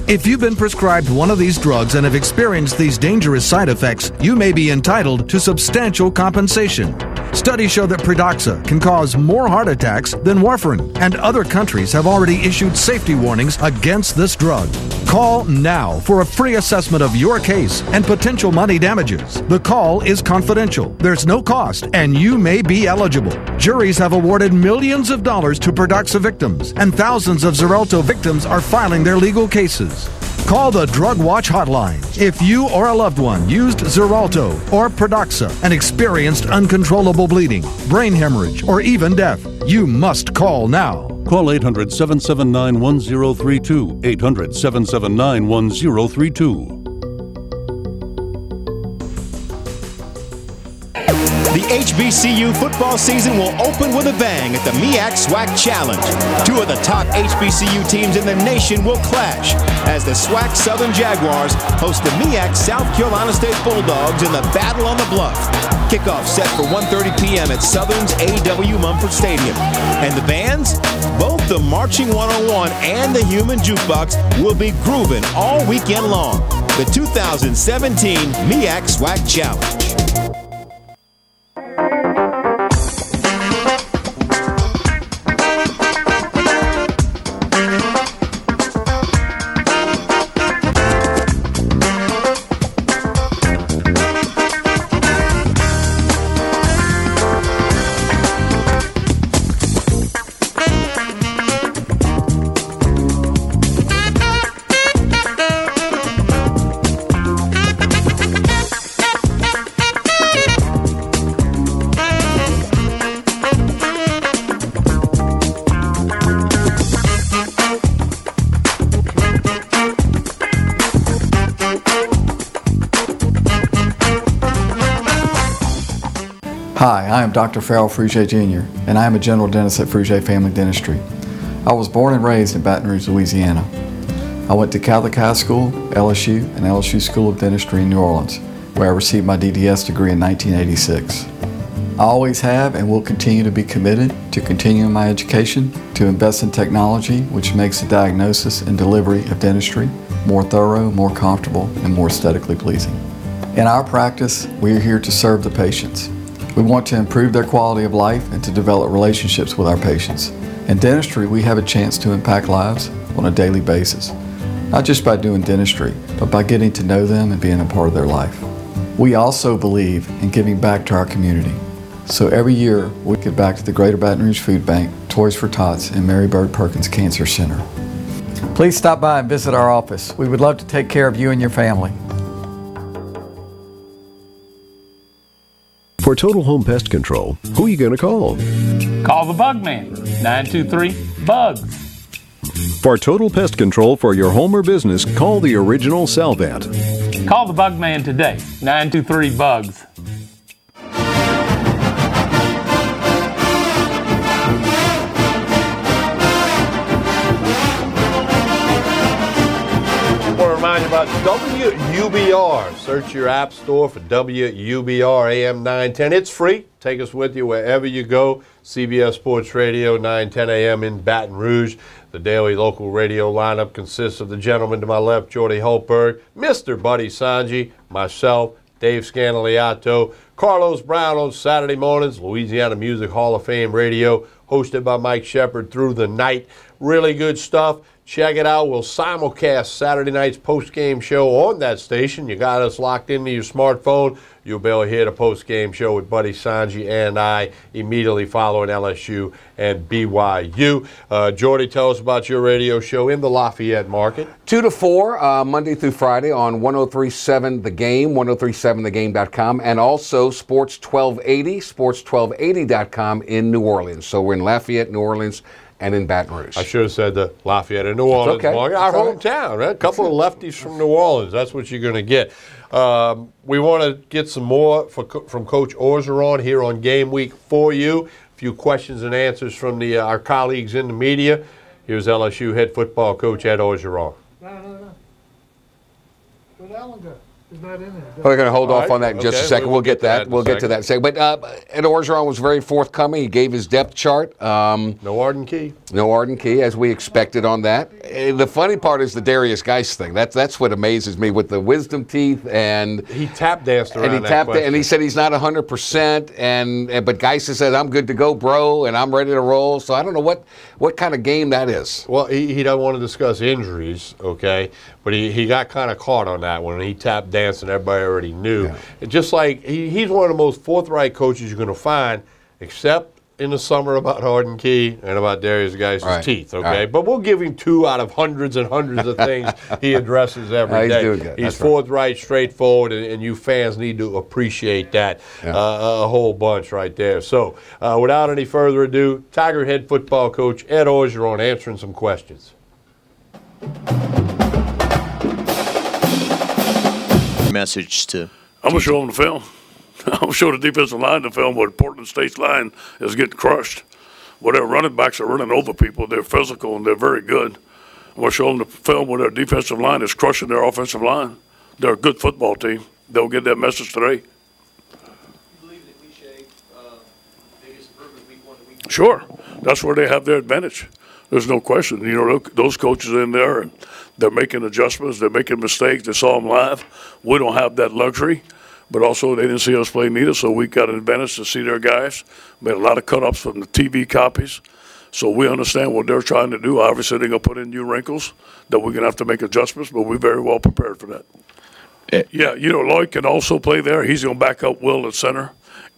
Speaker 10: If you've been prescribed one of these drugs and have experienced these dangerous side effects, you may be entitled to substantial compensation. Studies show that Pradaxa can cause more heart attacks than warfarin, and other countries have already issued safety warnings against this drug. Call now for a free assessment of your case and potential money damages. The call is confidential, there's no cost, and you may be eligible. Juries have awarded millions of dollars to Pradaxa victims, and thousands of Xarelto victims are filing their legal cases. Call the Drug Watch hotline. If you or a loved one used Xarelto or Pradaxa and experienced uncontrollable bleeding, brain hemorrhage, or even death, you must call now.
Speaker 19: Call 800-779-1032. 800-779-1032.
Speaker 10: The
Speaker 19: HBCU football season will open with a bang at the MEAC SWAC Challenge. Two of the top HBCU teams in the nation will clash as the SWAC Southern Jaguars host the MEAC South Carolina State Bulldogs in the Battle on the Bluff. Kickoff set for 1:30 p.m. at Southern's A.W. Mumford Stadium. And the bands? Both the Marching 101 and the Human Jukebox will be grooving all weekend long. The 2017 MEAC SWAC Challenge.
Speaker 20: Hi, I am Dr. Farrell Frugier Jr., and I am a general dentist at Frugier Family Dentistry. I was born and raised in Baton Rouge, Louisiana. I went to Catholic High School, LSU, and LSU School of Dentistry in New Orleans, where I received my DDS degree in 1986. I always have and will continue to be committed to continuing my education, to invest in technology which makes the diagnosis and delivery of dentistry more thorough, more comfortable, and more aesthetically pleasing. In our practice, we are here to serve the patients. We want to improve their quality of life and to develop relationships with our patients. In dentistry, we have a chance to impact lives on a daily basis, not just by doing dentistry, but by getting to know them and being a part of their life. We also believe in giving back to our community. So every year, we give back to the Greater Baton Rouge Food Bank, Toys for Tots, and Mary Bird Perkins Cancer Center. Please stop by and visit our office. We would love to take care of you and your family.
Speaker 14: For total home pest control, who are you going to call?
Speaker 21: Call the Bug Man, 923-BUGS.
Speaker 14: For total pest control for your home or business, call the original Salvat.
Speaker 21: Call the Bug Man today, 923-BUGS.
Speaker 2: About WUBR. Search your app store for WUBR AM 910. It's free. Take us with you wherever you go. CBS Sports Radio, 910 AM in Baton Rouge. The daily local radio lineup consists of the gentleman to my left, Jordy Holtberg, Mr. Buddy Sanji, myself, Dave Scandaliato, Carlos Brown on Saturday mornings, Louisiana Music Hall of Fame Radio, hosted by Mike Shepard through the night. Really good stuff. Check it out. We'll simulcast Saturday night's post-game show on that station. You got us locked into your smartphone. You'll be able to hear the post-game show with Buddy Sanji and I immediately following LSU and BYU. Jordy, tell us about your radio show in the Lafayette market.
Speaker 3: 2 to 4, Monday through Friday on 103.7 The Game, 103.7thegame.com, and also Sports 1280, sports1280.com in New Orleans. So we're in Lafayette, New Orleans, and in Baton Rouge.
Speaker 2: I should have said the Lafayette and New Orleans.
Speaker 3: Okay.
Speaker 2: Our hometown, right? A couple of lefties from New Orleans. That's what you're going to get. We want to get some more from Coach Orgeron here on Game Week for you. A few questions and answers from our colleagues in the media. Here's LSU head football coach Ed Orgeron.
Speaker 22: No. Where'd Allen go? He's not in there.
Speaker 3: We're going to hold off on that in just a second. We'll get that. We'll get to that in a second. But Ed Orgeron was very forthcoming. He gave his depth chart.
Speaker 2: No Arden Key.
Speaker 3: No Arden Key, as we expected on that. The funny part is the Darius Geis thing. That's what amazes me with the wisdom teeth. And
Speaker 2: he tap danced around
Speaker 3: and and he said he's not 100%. But Geis said, I'm good to go, bro, and I'm ready to roll. So I don't know what kind of game that is.
Speaker 2: Well, he doesn't want to discuss injuries, okay? But he got kind of caught on that one. He tapped dancing, everybody already knew. Yeah. Just like he's one of the most forthright coaches you're going to find, except in the summer about Arden Key and about Darius Geis' teeth, okay? But we'll give him 2 out of hundreds and hundreds of things he addresses every day.
Speaker 3: Doing good.
Speaker 2: He's forthright, straightforward, and you fans need to appreciate that a whole bunch right there. So without any further ado, Tiger head football coach Ed Orgeron answering some questions.
Speaker 23: Message to
Speaker 1: I'm gonna show them the film. I'll show the defensive line the film where Portland State's line is getting crushed. Where their running backs are running over people. They're physical and they're very good. We'll show them the film where their defensive line is crushing their offensive line. They're a good football team. They'll get that message today. Sure. That's where they have their advantage. There's no question. You know, those coaches in there, and they're making adjustments. They're making mistakes. They saw them live. We don't have that luxury. But also, they didn't see us play neither, so we got an advantage to see their guys. Made a lot of cut-ups from the TV copies. So we understand what they're trying to do. Obviously, they're going to put in new wrinkles that we're going to have to make adjustments, but we're very well prepared for that. Yeah, you know, Lloyd can also play there. He's going to back up Will at center.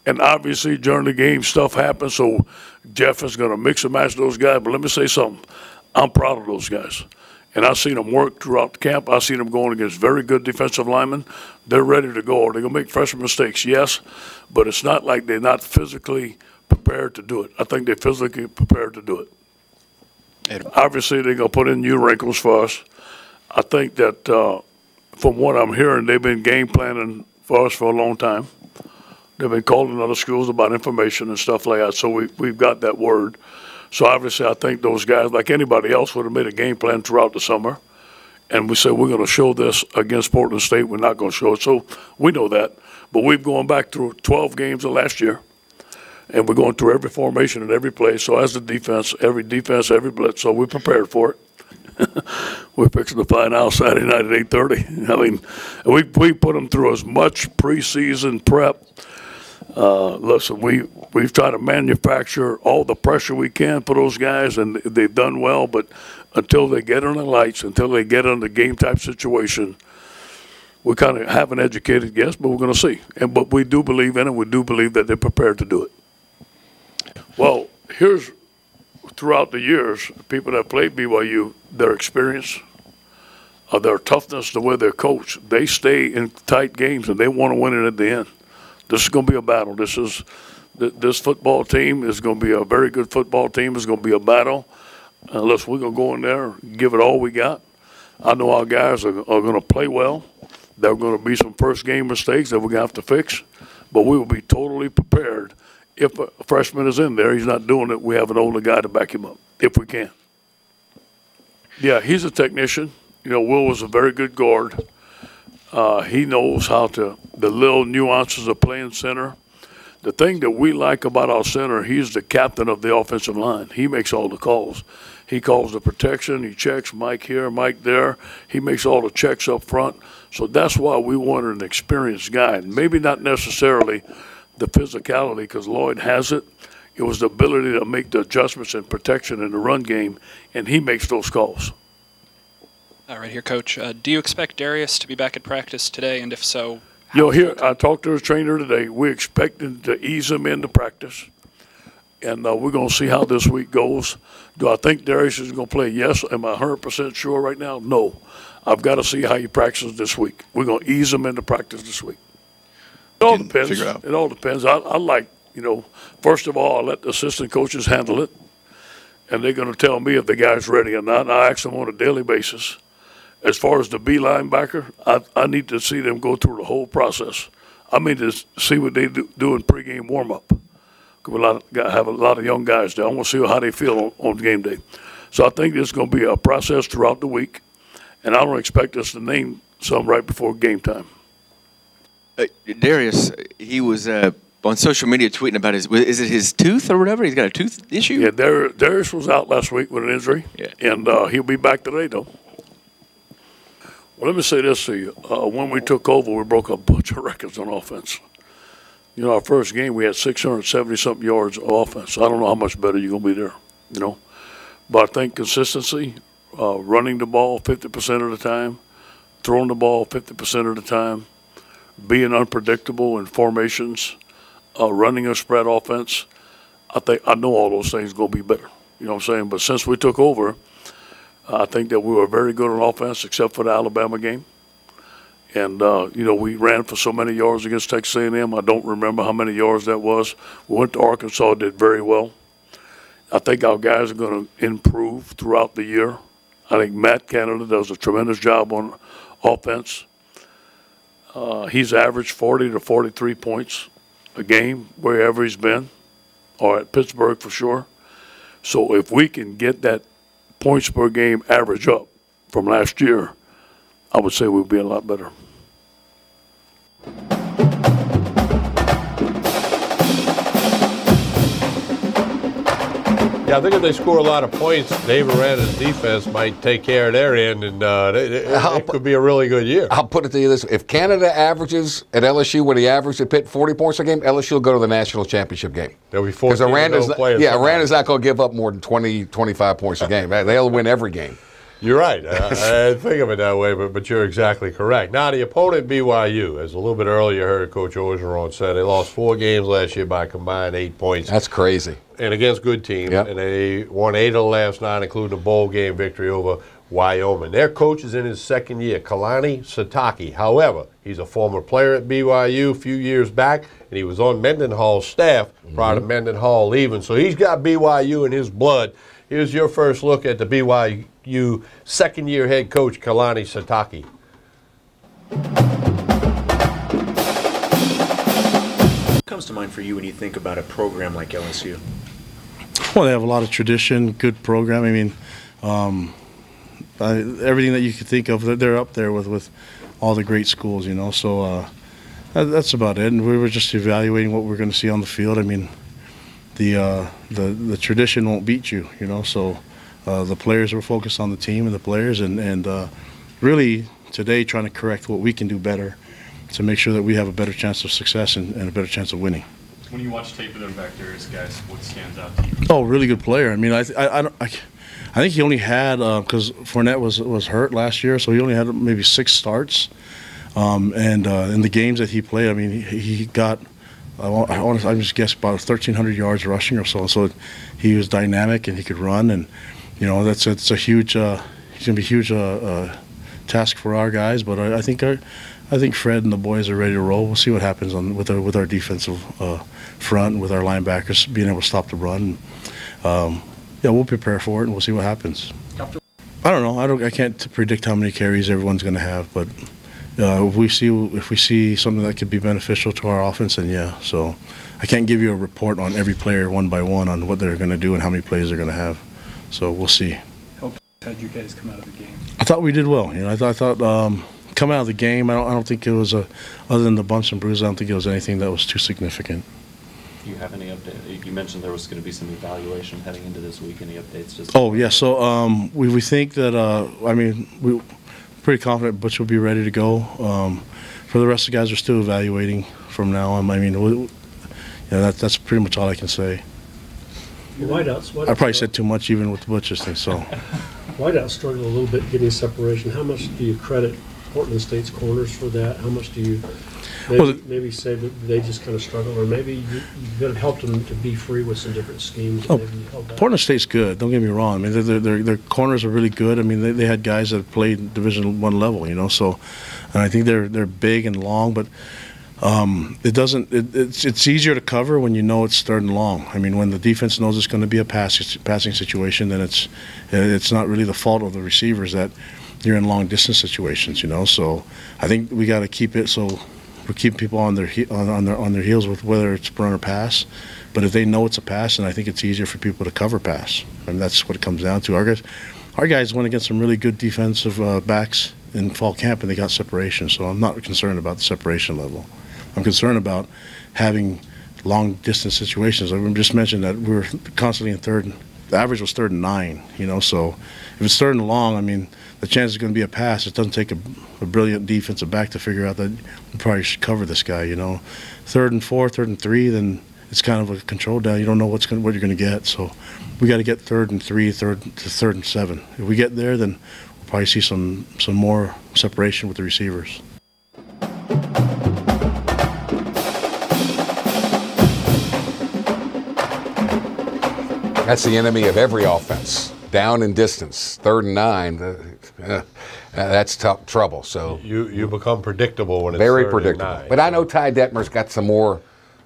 Speaker 1: And obviously, during the game, stuff happens, so Jeff is going to mix and match those guys. But let me say something. I'm proud of those guys. And I've seen them work throughout the camp. I've seen them going against very good defensive linemen. They're ready to go. They're going to make freshman mistakes, yes, but it's not like they're not physically prepared to do it. I think they're physically prepared to do it. Obviously, they're going to put in new wrinkles for us. I think that from what I'm hearing, they've been game planning for us for a long time. They've been calling other schools about information and stuff like that, so we've got that word. So obviously I think those guys, like anybody else, would have made a game plan throughout the summer. And we said we're going to show this against Portland State. We're not going to show it. So we know that. But we've gone back through 12 games of last year. And we're going through every formation and every play. So as the defense, every blitz. So we're prepared for it. We're fixing to find out Saturday night at 8:30. I mean, we put them through as much preseason prep. Listen, we've tried to manufacture all the pressure we can for those guys, and they've done well. But until they get on the lights, until they get on the game type situation, we kind of have an educated guess, but we're going to see. But we do believe in it. We do believe that they're prepared to do it. Well, here's throughout the years, people that have played BYU, their experience, their toughness, the way they're coached, they stay in tight games and they want to win it at the end. This is going to be a battle. This football team is going to be a very good football team. It's going to be a battle. Unless we're going to go in there and give it all we got. I know our guys are going to play well. There are going to be some first game mistakes that we're going to have to fix. But we will be totally prepared. If a freshman is in there, he's not doing it, we have an older guy to back him up, if we can. Yeah, he's a technician. You know, Will was a very good guard. He knows how to, the little nuances of playing center. The thing that we like about our center, he's the captain of the offensive line. He makes all the calls. He calls the protection. He checks Mike here, Mike there. He makes all the checks up front. So that's why we wanted an experienced guy. Maybe not necessarily the physicality, because Lloyd has it. It was the ability to make the adjustments and protection in the run game, and he makes those calls.
Speaker 5: Right here, Coach. Do you expect Darius to be back at practice today, and if so,
Speaker 1: you know, here I talked to his trainer today. We expected to ease him into practice, and we're going to see how this week goes. Do I think Darius is going to play? Yes. Am I 100% sure right now? No. I've got to see how he practices this week. We're going to ease him into practice this week. It all depends. It all depends. I like, you know, first of all, I let the assistant coaches handle it, and they're going to tell me if the guy's ready or not. And I ask them on a daily basis. As far as the B linebacker, I need to see them go through the whole process. I mean to see what they do in pregame warm-up. We have a lot of young guys there. I want to see how they feel on game day. So I think there's going to be a process throughout the week, and I don't expect us to name some right before game time.
Speaker 6: Darius, he was on social media tweeting about is it his tooth or whatever? He's got a tooth issue?
Speaker 1: Yeah, Darius was out last week with an injury, and he'll be back today, though. Well, let me say this to you. When we took over, we broke a bunch of records on offense. You know, our first game, we had 670-something yards of offense. I don't know how much better you're going to be there, you know. But I think consistency, running the ball 50% of the time, throwing the ball 50% of the time, being unpredictable in formations, running a spread offense, I know all those things are going to be better. You know what I'm saying? But since we took over, I think that we were very good on offense except for the Alabama game. And, you know, we ran for so many yards against Texas A&M. I don't remember how many yards that was. We went to Arkansas, did very well. I think our guys are going to improve throughout the year. I think Matt Canada does a tremendous job on offense. He's averaged 40 to 43 points a game wherever he's been, or at Pittsburgh for sure. So if we can get that points per game average up from last year, I would say we'll be a lot better.
Speaker 2: Yeah, I think if they score a lot of points, Dave Aranda's defense might take care of their end, and it could be a really good year.
Speaker 3: I'll put it to you this way. If Canada averages at LSU what he averaged at Pitt, 40 points a game, LSU will go to the national championship game.
Speaker 2: There'll be 14 players.
Speaker 3: Yeah, Aranda's not going to give up more than 20, 25 points a game. They'll win every game.
Speaker 2: You're right. I didn't think of it that way, but you're exactly correct. Now, the opponent, BYU, as a little bit earlier, heard Coach Orgeron said, they lost 4 games last year by a combined 8 points.
Speaker 3: That's crazy.
Speaker 2: And against good teams. Yep. And they won 8 of the last 9, including a bowl game victory over Wyoming. Their coach is in his second year, Kalani Sitake. However, he's a former player at BYU a few years back, and he was on Mendenhall's staff prior to Mendenhall leaving. So he's got BYU in his blood. Here's your first look at the BYU second-year head coach, Kalani Sitake.
Speaker 4: What comes to mind for you when you think about a program like LSU?
Speaker 7: Well, they have a lot of tradition, good program. I mean, everything that you could think of, they're up there with all the great schools, you know. So that's about it. And we were just evaluating what we're going to see on the field. I mean, the tradition won't beat you, you know. So the players were focused on the team and the players, and really today trying to correct what we can do better to make sure that we have a better chance of success and a better chance of winning.
Speaker 23: When you watch tape of them back there, guys, what stands out to you?
Speaker 7: Oh, really good player. I mean, I think he only had because Fournette was hurt last year, so he only had maybe 6 starts. And in the games that he played, I mean, he got. I just guess about 1,300 yards rushing or so. So he was dynamic and he could run, and you know it's a huge. He's gonna be a huge task for our guys. But I think Fred and the boys are ready to roll. We'll see what happens with our defensive front and with our linebackers being able to stop the run. Yeah, we'll prepare for it and we'll see what happens. I don't know. I can't predict how many carries everyone's going to have, but. If we see something that could be beneficial to our offense, then yeah. So I can't give you a report on every player one by one on what they're going to do and how many plays they're going to have. So we'll see.
Speaker 23: How did you guys come out of the game?
Speaker 7: I thought we did well. You know, I thought coming out of the game, I don't think it was other than the bumps and bruises. I don't think it was anything that was too significant.
Speaker 23: Do you have any update? You mentioned there was going to be some evaluation heading into this week. Any updates?
Speaker 7: Oh yeah. So we think that I mean we. Pretty confident Butch will be ready to go. For the rest of the guys, we're still evaluating from now on. I mean, that's pretty much all I can say.
Speaker 24: Whiteouts.
Speaker 7: I probably said too much even with the Butch's thing. So,
Speaker 24: Whiteouts struggled a little bit getting separation. How much do you credit Portland State's corners for that? How much do you maybe say that they just kind of struggle, or maybe you helped them to be free with some different schemes?
Speaker 7: Portland State's good. Don't get me wrong. I mean, their corners are really good. I mean, they had guys that played Division I level, you know. So, and I think they're big and long, but it's easier to cover when you know it's third and long. I mean, when the defense knows it's going to be a passing situation, then it's not really the fault of the receivers that you're in long distance situations, you know. So I think we got to keep it so we keep people on their heels with whether it's run or pass. But if they know it's a pass, then I think it's easier for people to cover pass. I mean, that's what it comes down to. Our guys went against some really good defensive backs in fall camp, and they got separation. So I'm not concerned about the separation level. I'm concerned about having long distance situations. I just mentioned that we were constantly in third. The average was 3rd and 9, you know. So if it's 3rd and long, I mean, the chance is going to be a pass. It doesn't take a brilliant defensive back to figure out that you probably should cover this guy, you know. 3rd and 4, 3rd and 3, then it's kind of a control down. You don't know what you're going to get. So we got to get 3rd and 3, 3rd and 7. If we get there, then we'll probably see some more separation with the receivers.
Speaker 3: That's the enemy of every offense. Down in distance, 3rd and 9. That's tough trouble. So
Speaker 2: you become predictable when it's
Speaker 3: very
Speaker 2: 3rd
Speaker 3: predictable.
Speaker 2: and 9.
Speaker 3: But I know Ty Detmer's got some more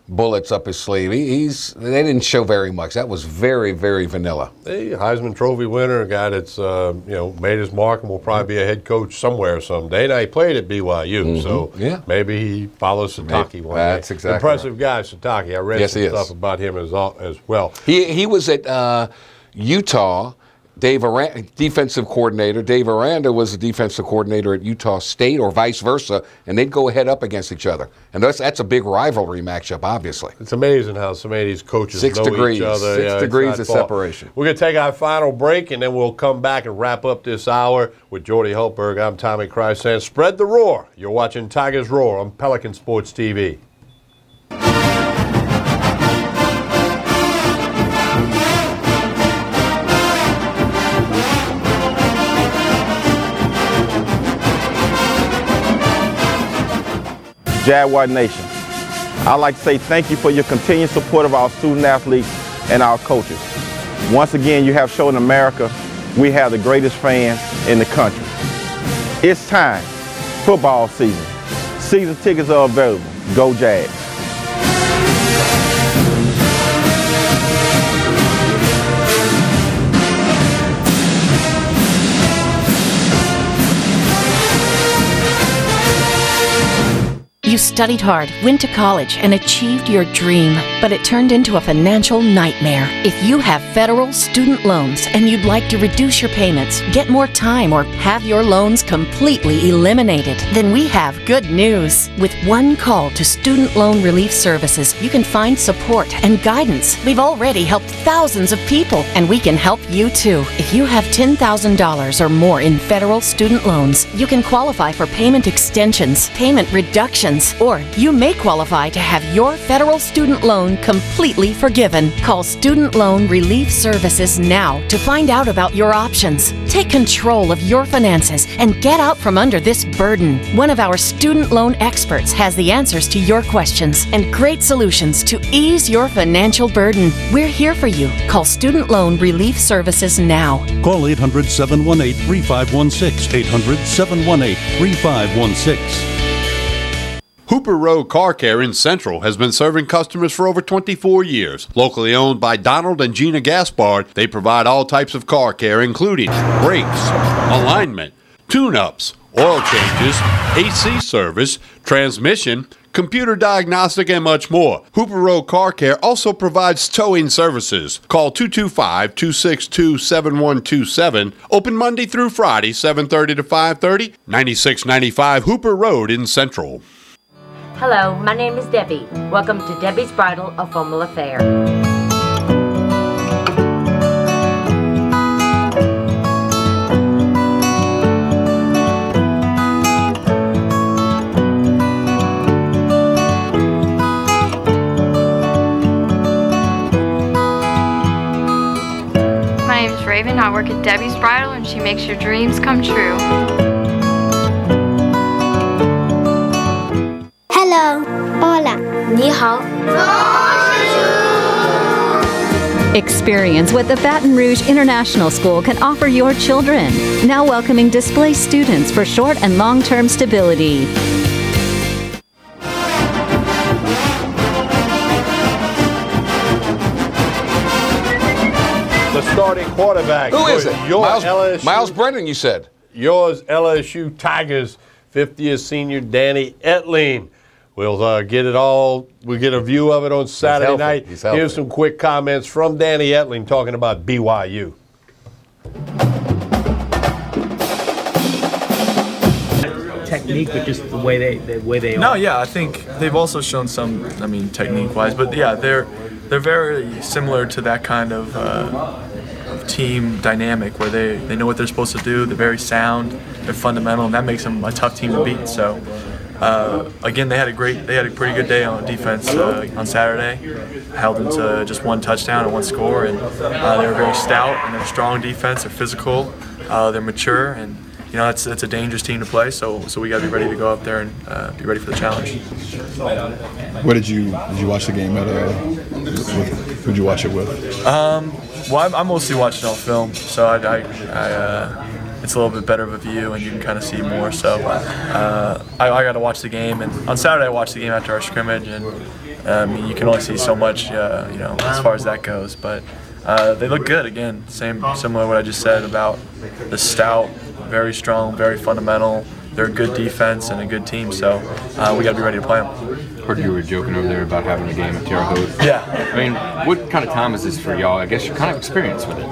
Speaker 3: bullets up his sleeve. They didn't show very much. That was very, very vanilla.
Speaker 2: Hey, Heisman Trophy winner, a guy that's made his mark and will probably be a head coach somewhere someday. Now he played at BYU, so maybe he follows Satake one day.
Speaker 3: That's exactly
Speaker 2: impressive guy, Satake. I read some stuff about him as well.
Speaker 3: He was at Utah. Dave Aranda, defensive coordinator. Dave Aranda was the defensive coordinator at Utah State, or vice versa, and they'd go head up against each other. And that's a big rivalry matchup, obviously.
Speaker 2: It's amazing how so many of these coaches know each other.
Speaker 3: 6 degrees of separation.
Speaker 2: We're going to take our final break, and then we'll come back and wrap up this hour with Jordy Hultberg. I'm Tommy Krysan. Spread the roar. You're watching Tigers Roar on Pelican Sports TV.
Speaker 8: Jaguar Nation, I'd like to say thank you for your continued support of our student athletes and our coaches. Once again, you have shown America we have the greatest fans in the country. It's time. Football season. Season tickets are available. Go Jags.
Speaker 15: You studied hard, went to college, and achieved your dream, but it turned into a financial nightmare. If you have federal student loans and you'd like to reduce your payments, get more time, or have your loans completely eliminated, then we have good news. With one call to Student Loan Relief Services, you can find support and guidance. We've already helped thousands of people, and we can help you too. If you have $10,000 or more in federal student loans, you can qualify for payment extensions, payment reductions, or you may qualify to have your federal student loan completely forgiven. Call Student Loan Relief Services now to find out about your options. Take control of your finances and get out from under this burden. One of our student loan experts has the answers to your questions and great solutions to ease your financial burden. We're here for you. Call Student Loan Relief Services now.
Speaker 9: Call 800-718-3516. 800-718-3516.
Speaker 2: Hooper Road Car Care in Central has been serving customers for over 24 years. Locally owned by Donald and Gina Gaspard, they provide all types of car care, including brakes, alignment, tune-ups, oil changes, AC service, transmission, computer diagnostic, and much more. Hooper Road Car Care also provides towing services. Call 225-262-7127. Open Monday through Friday, 7:30 to 5:30, 9695 Hooper Road in Central.
Speaker 11: Hello, my name is Debbie. Welcome to Debbie's Bridal, a Formal Affair.
Speaker 12: My name is Raven. I work at Debbie's Bridal, and she makes your dreams come true.
Speaker 25: Hello. Hola. 你好.
Speaker 26: Experience what the Baton Rouge International School can offer your children. Now welcoming displaced students for short and long-term stability.
Speaker 2: The starting quarterback.
Speaker 3: Who is it? Miles Brennan, you said.
Speaker 2: Yours LSU Tigers 50th senior Danny Etling. We'll get it all. We'll get a view of it on Saturday night. Here's some quick comments from Danny Etling talking about BYU.
Speaker 27: Technique, but just the way they are.
Speaker 28: No, yeah, I think they've also shown some. I mean, technique-wise, but yeah, they're very similar to that kind of team dynamic where they know what they're supposed to do. They're very sound. They're fundamental, and that makes them a tough team to beat. So. Again, they had a pretty good day on defense on Saturday. Held them to just one touchdown and one score, and they were very stout and they're a strong defense. They're physical, they're mature, and you know it's a dangerous team to play. So we got to be ready to go up there and be ready for the challenge.
Speaker 29: What did you watch the game at? Who'd you watch it with?
Speaker 28: Well, I mostly watched it on film, so I it's a little bit better of a view and you can kind of see more. So I got to watch the game, and on Saturday I watched the game after our scrimmage, and I mean, you can only see so much, you know, as far as that goes. But they look good again. Similar to what I just said about the stout, very strong, very fundamental. They're a good defense and a good team, so we got to be ready to play them.
Speaker 9: Heard you were joking over there about having a game at Terre Haute.
Speaker 28: Yeah.
Speaker 9: I mean, what kind of time is this for y'all? I guess you're kind of experienced with it.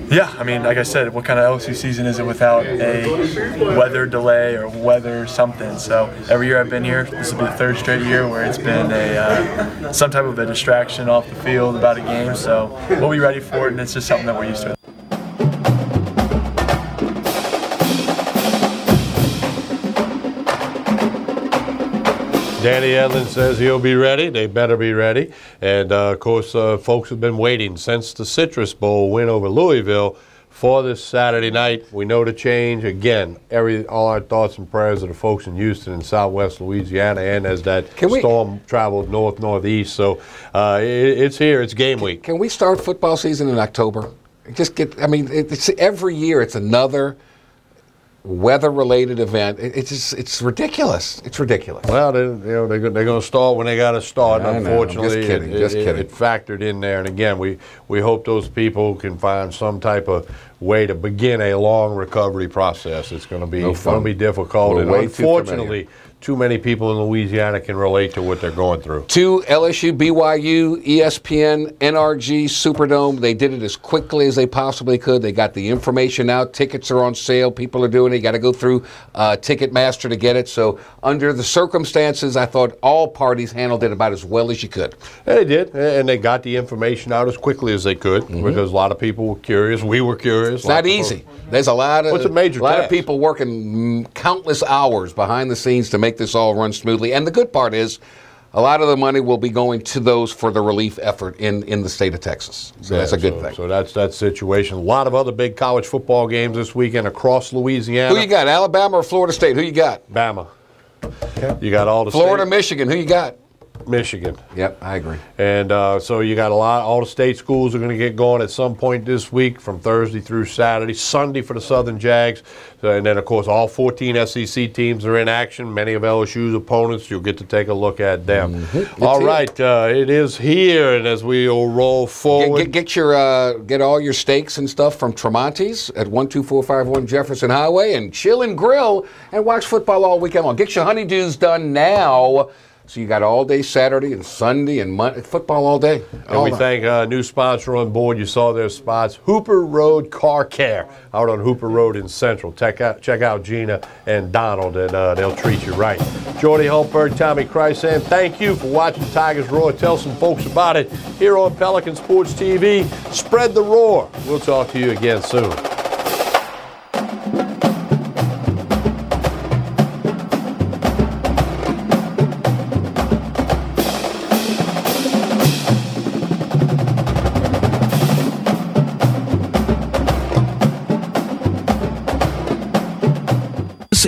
Speaker 28: Yeah, I mean, like I said, what kind of LSU season is it without a weather delay or weather something? So every year I've been here, this will be the 3rd straight year where it's been a some type of a distraction off the field about a game. So we'll be ready for it, and it's just something that we're used to.
Speaker 2: Danny Edlin says he'll be ready. They better be ready. And, of course, folks have been waiting since the Citrus Bowl win over Louisville for this Saturday night. We know the change. Again, all our thoughts and prayers to the folks in Houston and southwest Louisiana, and as that storm travels northeast. So it's here. It's game week.
Speaker 3: Can we start football season in October? I mean, it's every year it's another weather-related event. It's ridiculous. It's ridiculous.
Speaker 2: Well, they're going to start when they got to start.
Speaker 3: I know.
Speaker 2: Unfortunately,
Speaker 3: Just kidding.
Speaker 2: It factored in there. And again, we hope those people can find some type of way to begin a long recovery process. It's going to be difficult. And unfortunately, too many people in Louisiana can relate to what they're going through.
Speaker 3: To LSU, BYU, ESPN, NRG, Superdome, they did it as quickly as they possibly could. They got the information out. Tickets are on sale. People are doing it. You got to go through Ticketmaster to get it. So under the circumstances, I thought all parties handled it about as well as you could.
Speaker 2: They did, and they got the information out as quickly as they could because a lot of people were curious. We were curious.
Speaker 3: It's not easy. There's a lot of people working countless hours behind the scenes to make this all run smoothly. And the good part is a lot of the money will be going to those for the relief effort in the state of Texas. So that's a good thing.
Speaker 2: So that's that situation. A lot of other big college football games this weekend across Louisiana.
Speaker 3: Who you got, Alabama or Florida State? Who you got?
Speaker 2: Bama. You got all the
Speaker 3: Florida, Michigan. Who you got?
Speaker 2: Michigan.
Speaker 3: Yep, I agree.
Speaker 2: And so you got all the state schools are going to get going at some point this week from Thursday through Saturday, Sunday for the Southern Jags. And then, of course, all 14 SEC teams are in action. Many of LSU's opponents, you'll get to take a look at them. All right, it is here, and as we will roll forward.
Speaker 3: Get all your steaks and stuff from Tremonti's at 12451 Jefferson Highway and chill and grill and watch football all weekend long. Get your honeydews done now. So you got all day Saturday and Sunday and Monday, football all day.
Speaker 2: And we thank a new sponsor on board. You saw their spots, Hooper Road Car Care, out on Hooper Road in Central. Check out Gina and Donald, and they'll treat you right. Jordy Hultberg, Tommy Krysan, thank you for watching Tigers Roar. Tell some folks about it here on Pelican Sports TV. Spread the roar. We'll talk to you again soon.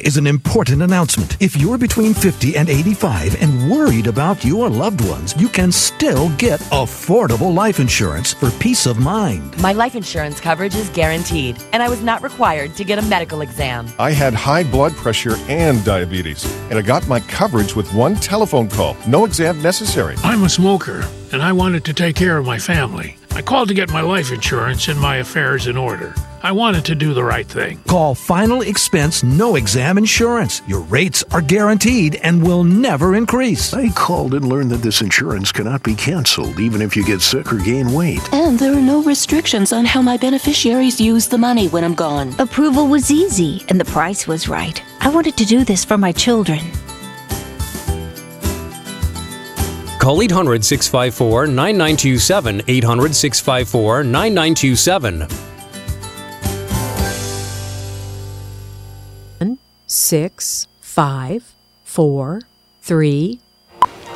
Speaker 10: Is an important announcement. If you're between 50 and 85 and worried about your loved ones, you can still get affordable life insurance for peace of mind.
Speaker 13: My life insurance coverage is guaranteed, and I was not required to get a medical exam.
Speaker 14: I had high blood pressure and diabetes, and I got my coverage with one telephone call. No exam necessary.
Speaker 22: I'm a smoker, and I wanted to take care of my family. I called to get my life insurance and my affairs in order. I wanted to do the right thing.
Speaker 10: Call Final Expense No Exam Insurance. Your rates are guaranteed and will never increase.
Speaker 16: I called and learned that this insurance cannot be canceled even if you get sick or gain weight.
Speaker 17: And there are no restrictions on how my beneficiaries use the money when I'm gone.
Speaker 25: Approval was easy and the price was right. I wanted to do this for my children.
Speaker 18: Call 800-654-9927, 800-654-9927.
Speaker 19: 6, 5, 4, 3.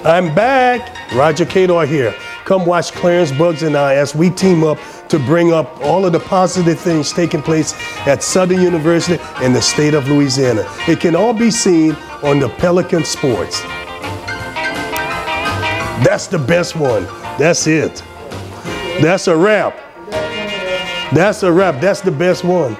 Speaker 22: I'm back. Roger Cador here. Come watch Clarence Bugs and I as we team up to bring up all of the positive things taking place at Southern University in the state of Louisiana. It can all be seen on the Pelican Sports. That's the best one. That's it. That's a wrap. That's a wrap. That's the best one.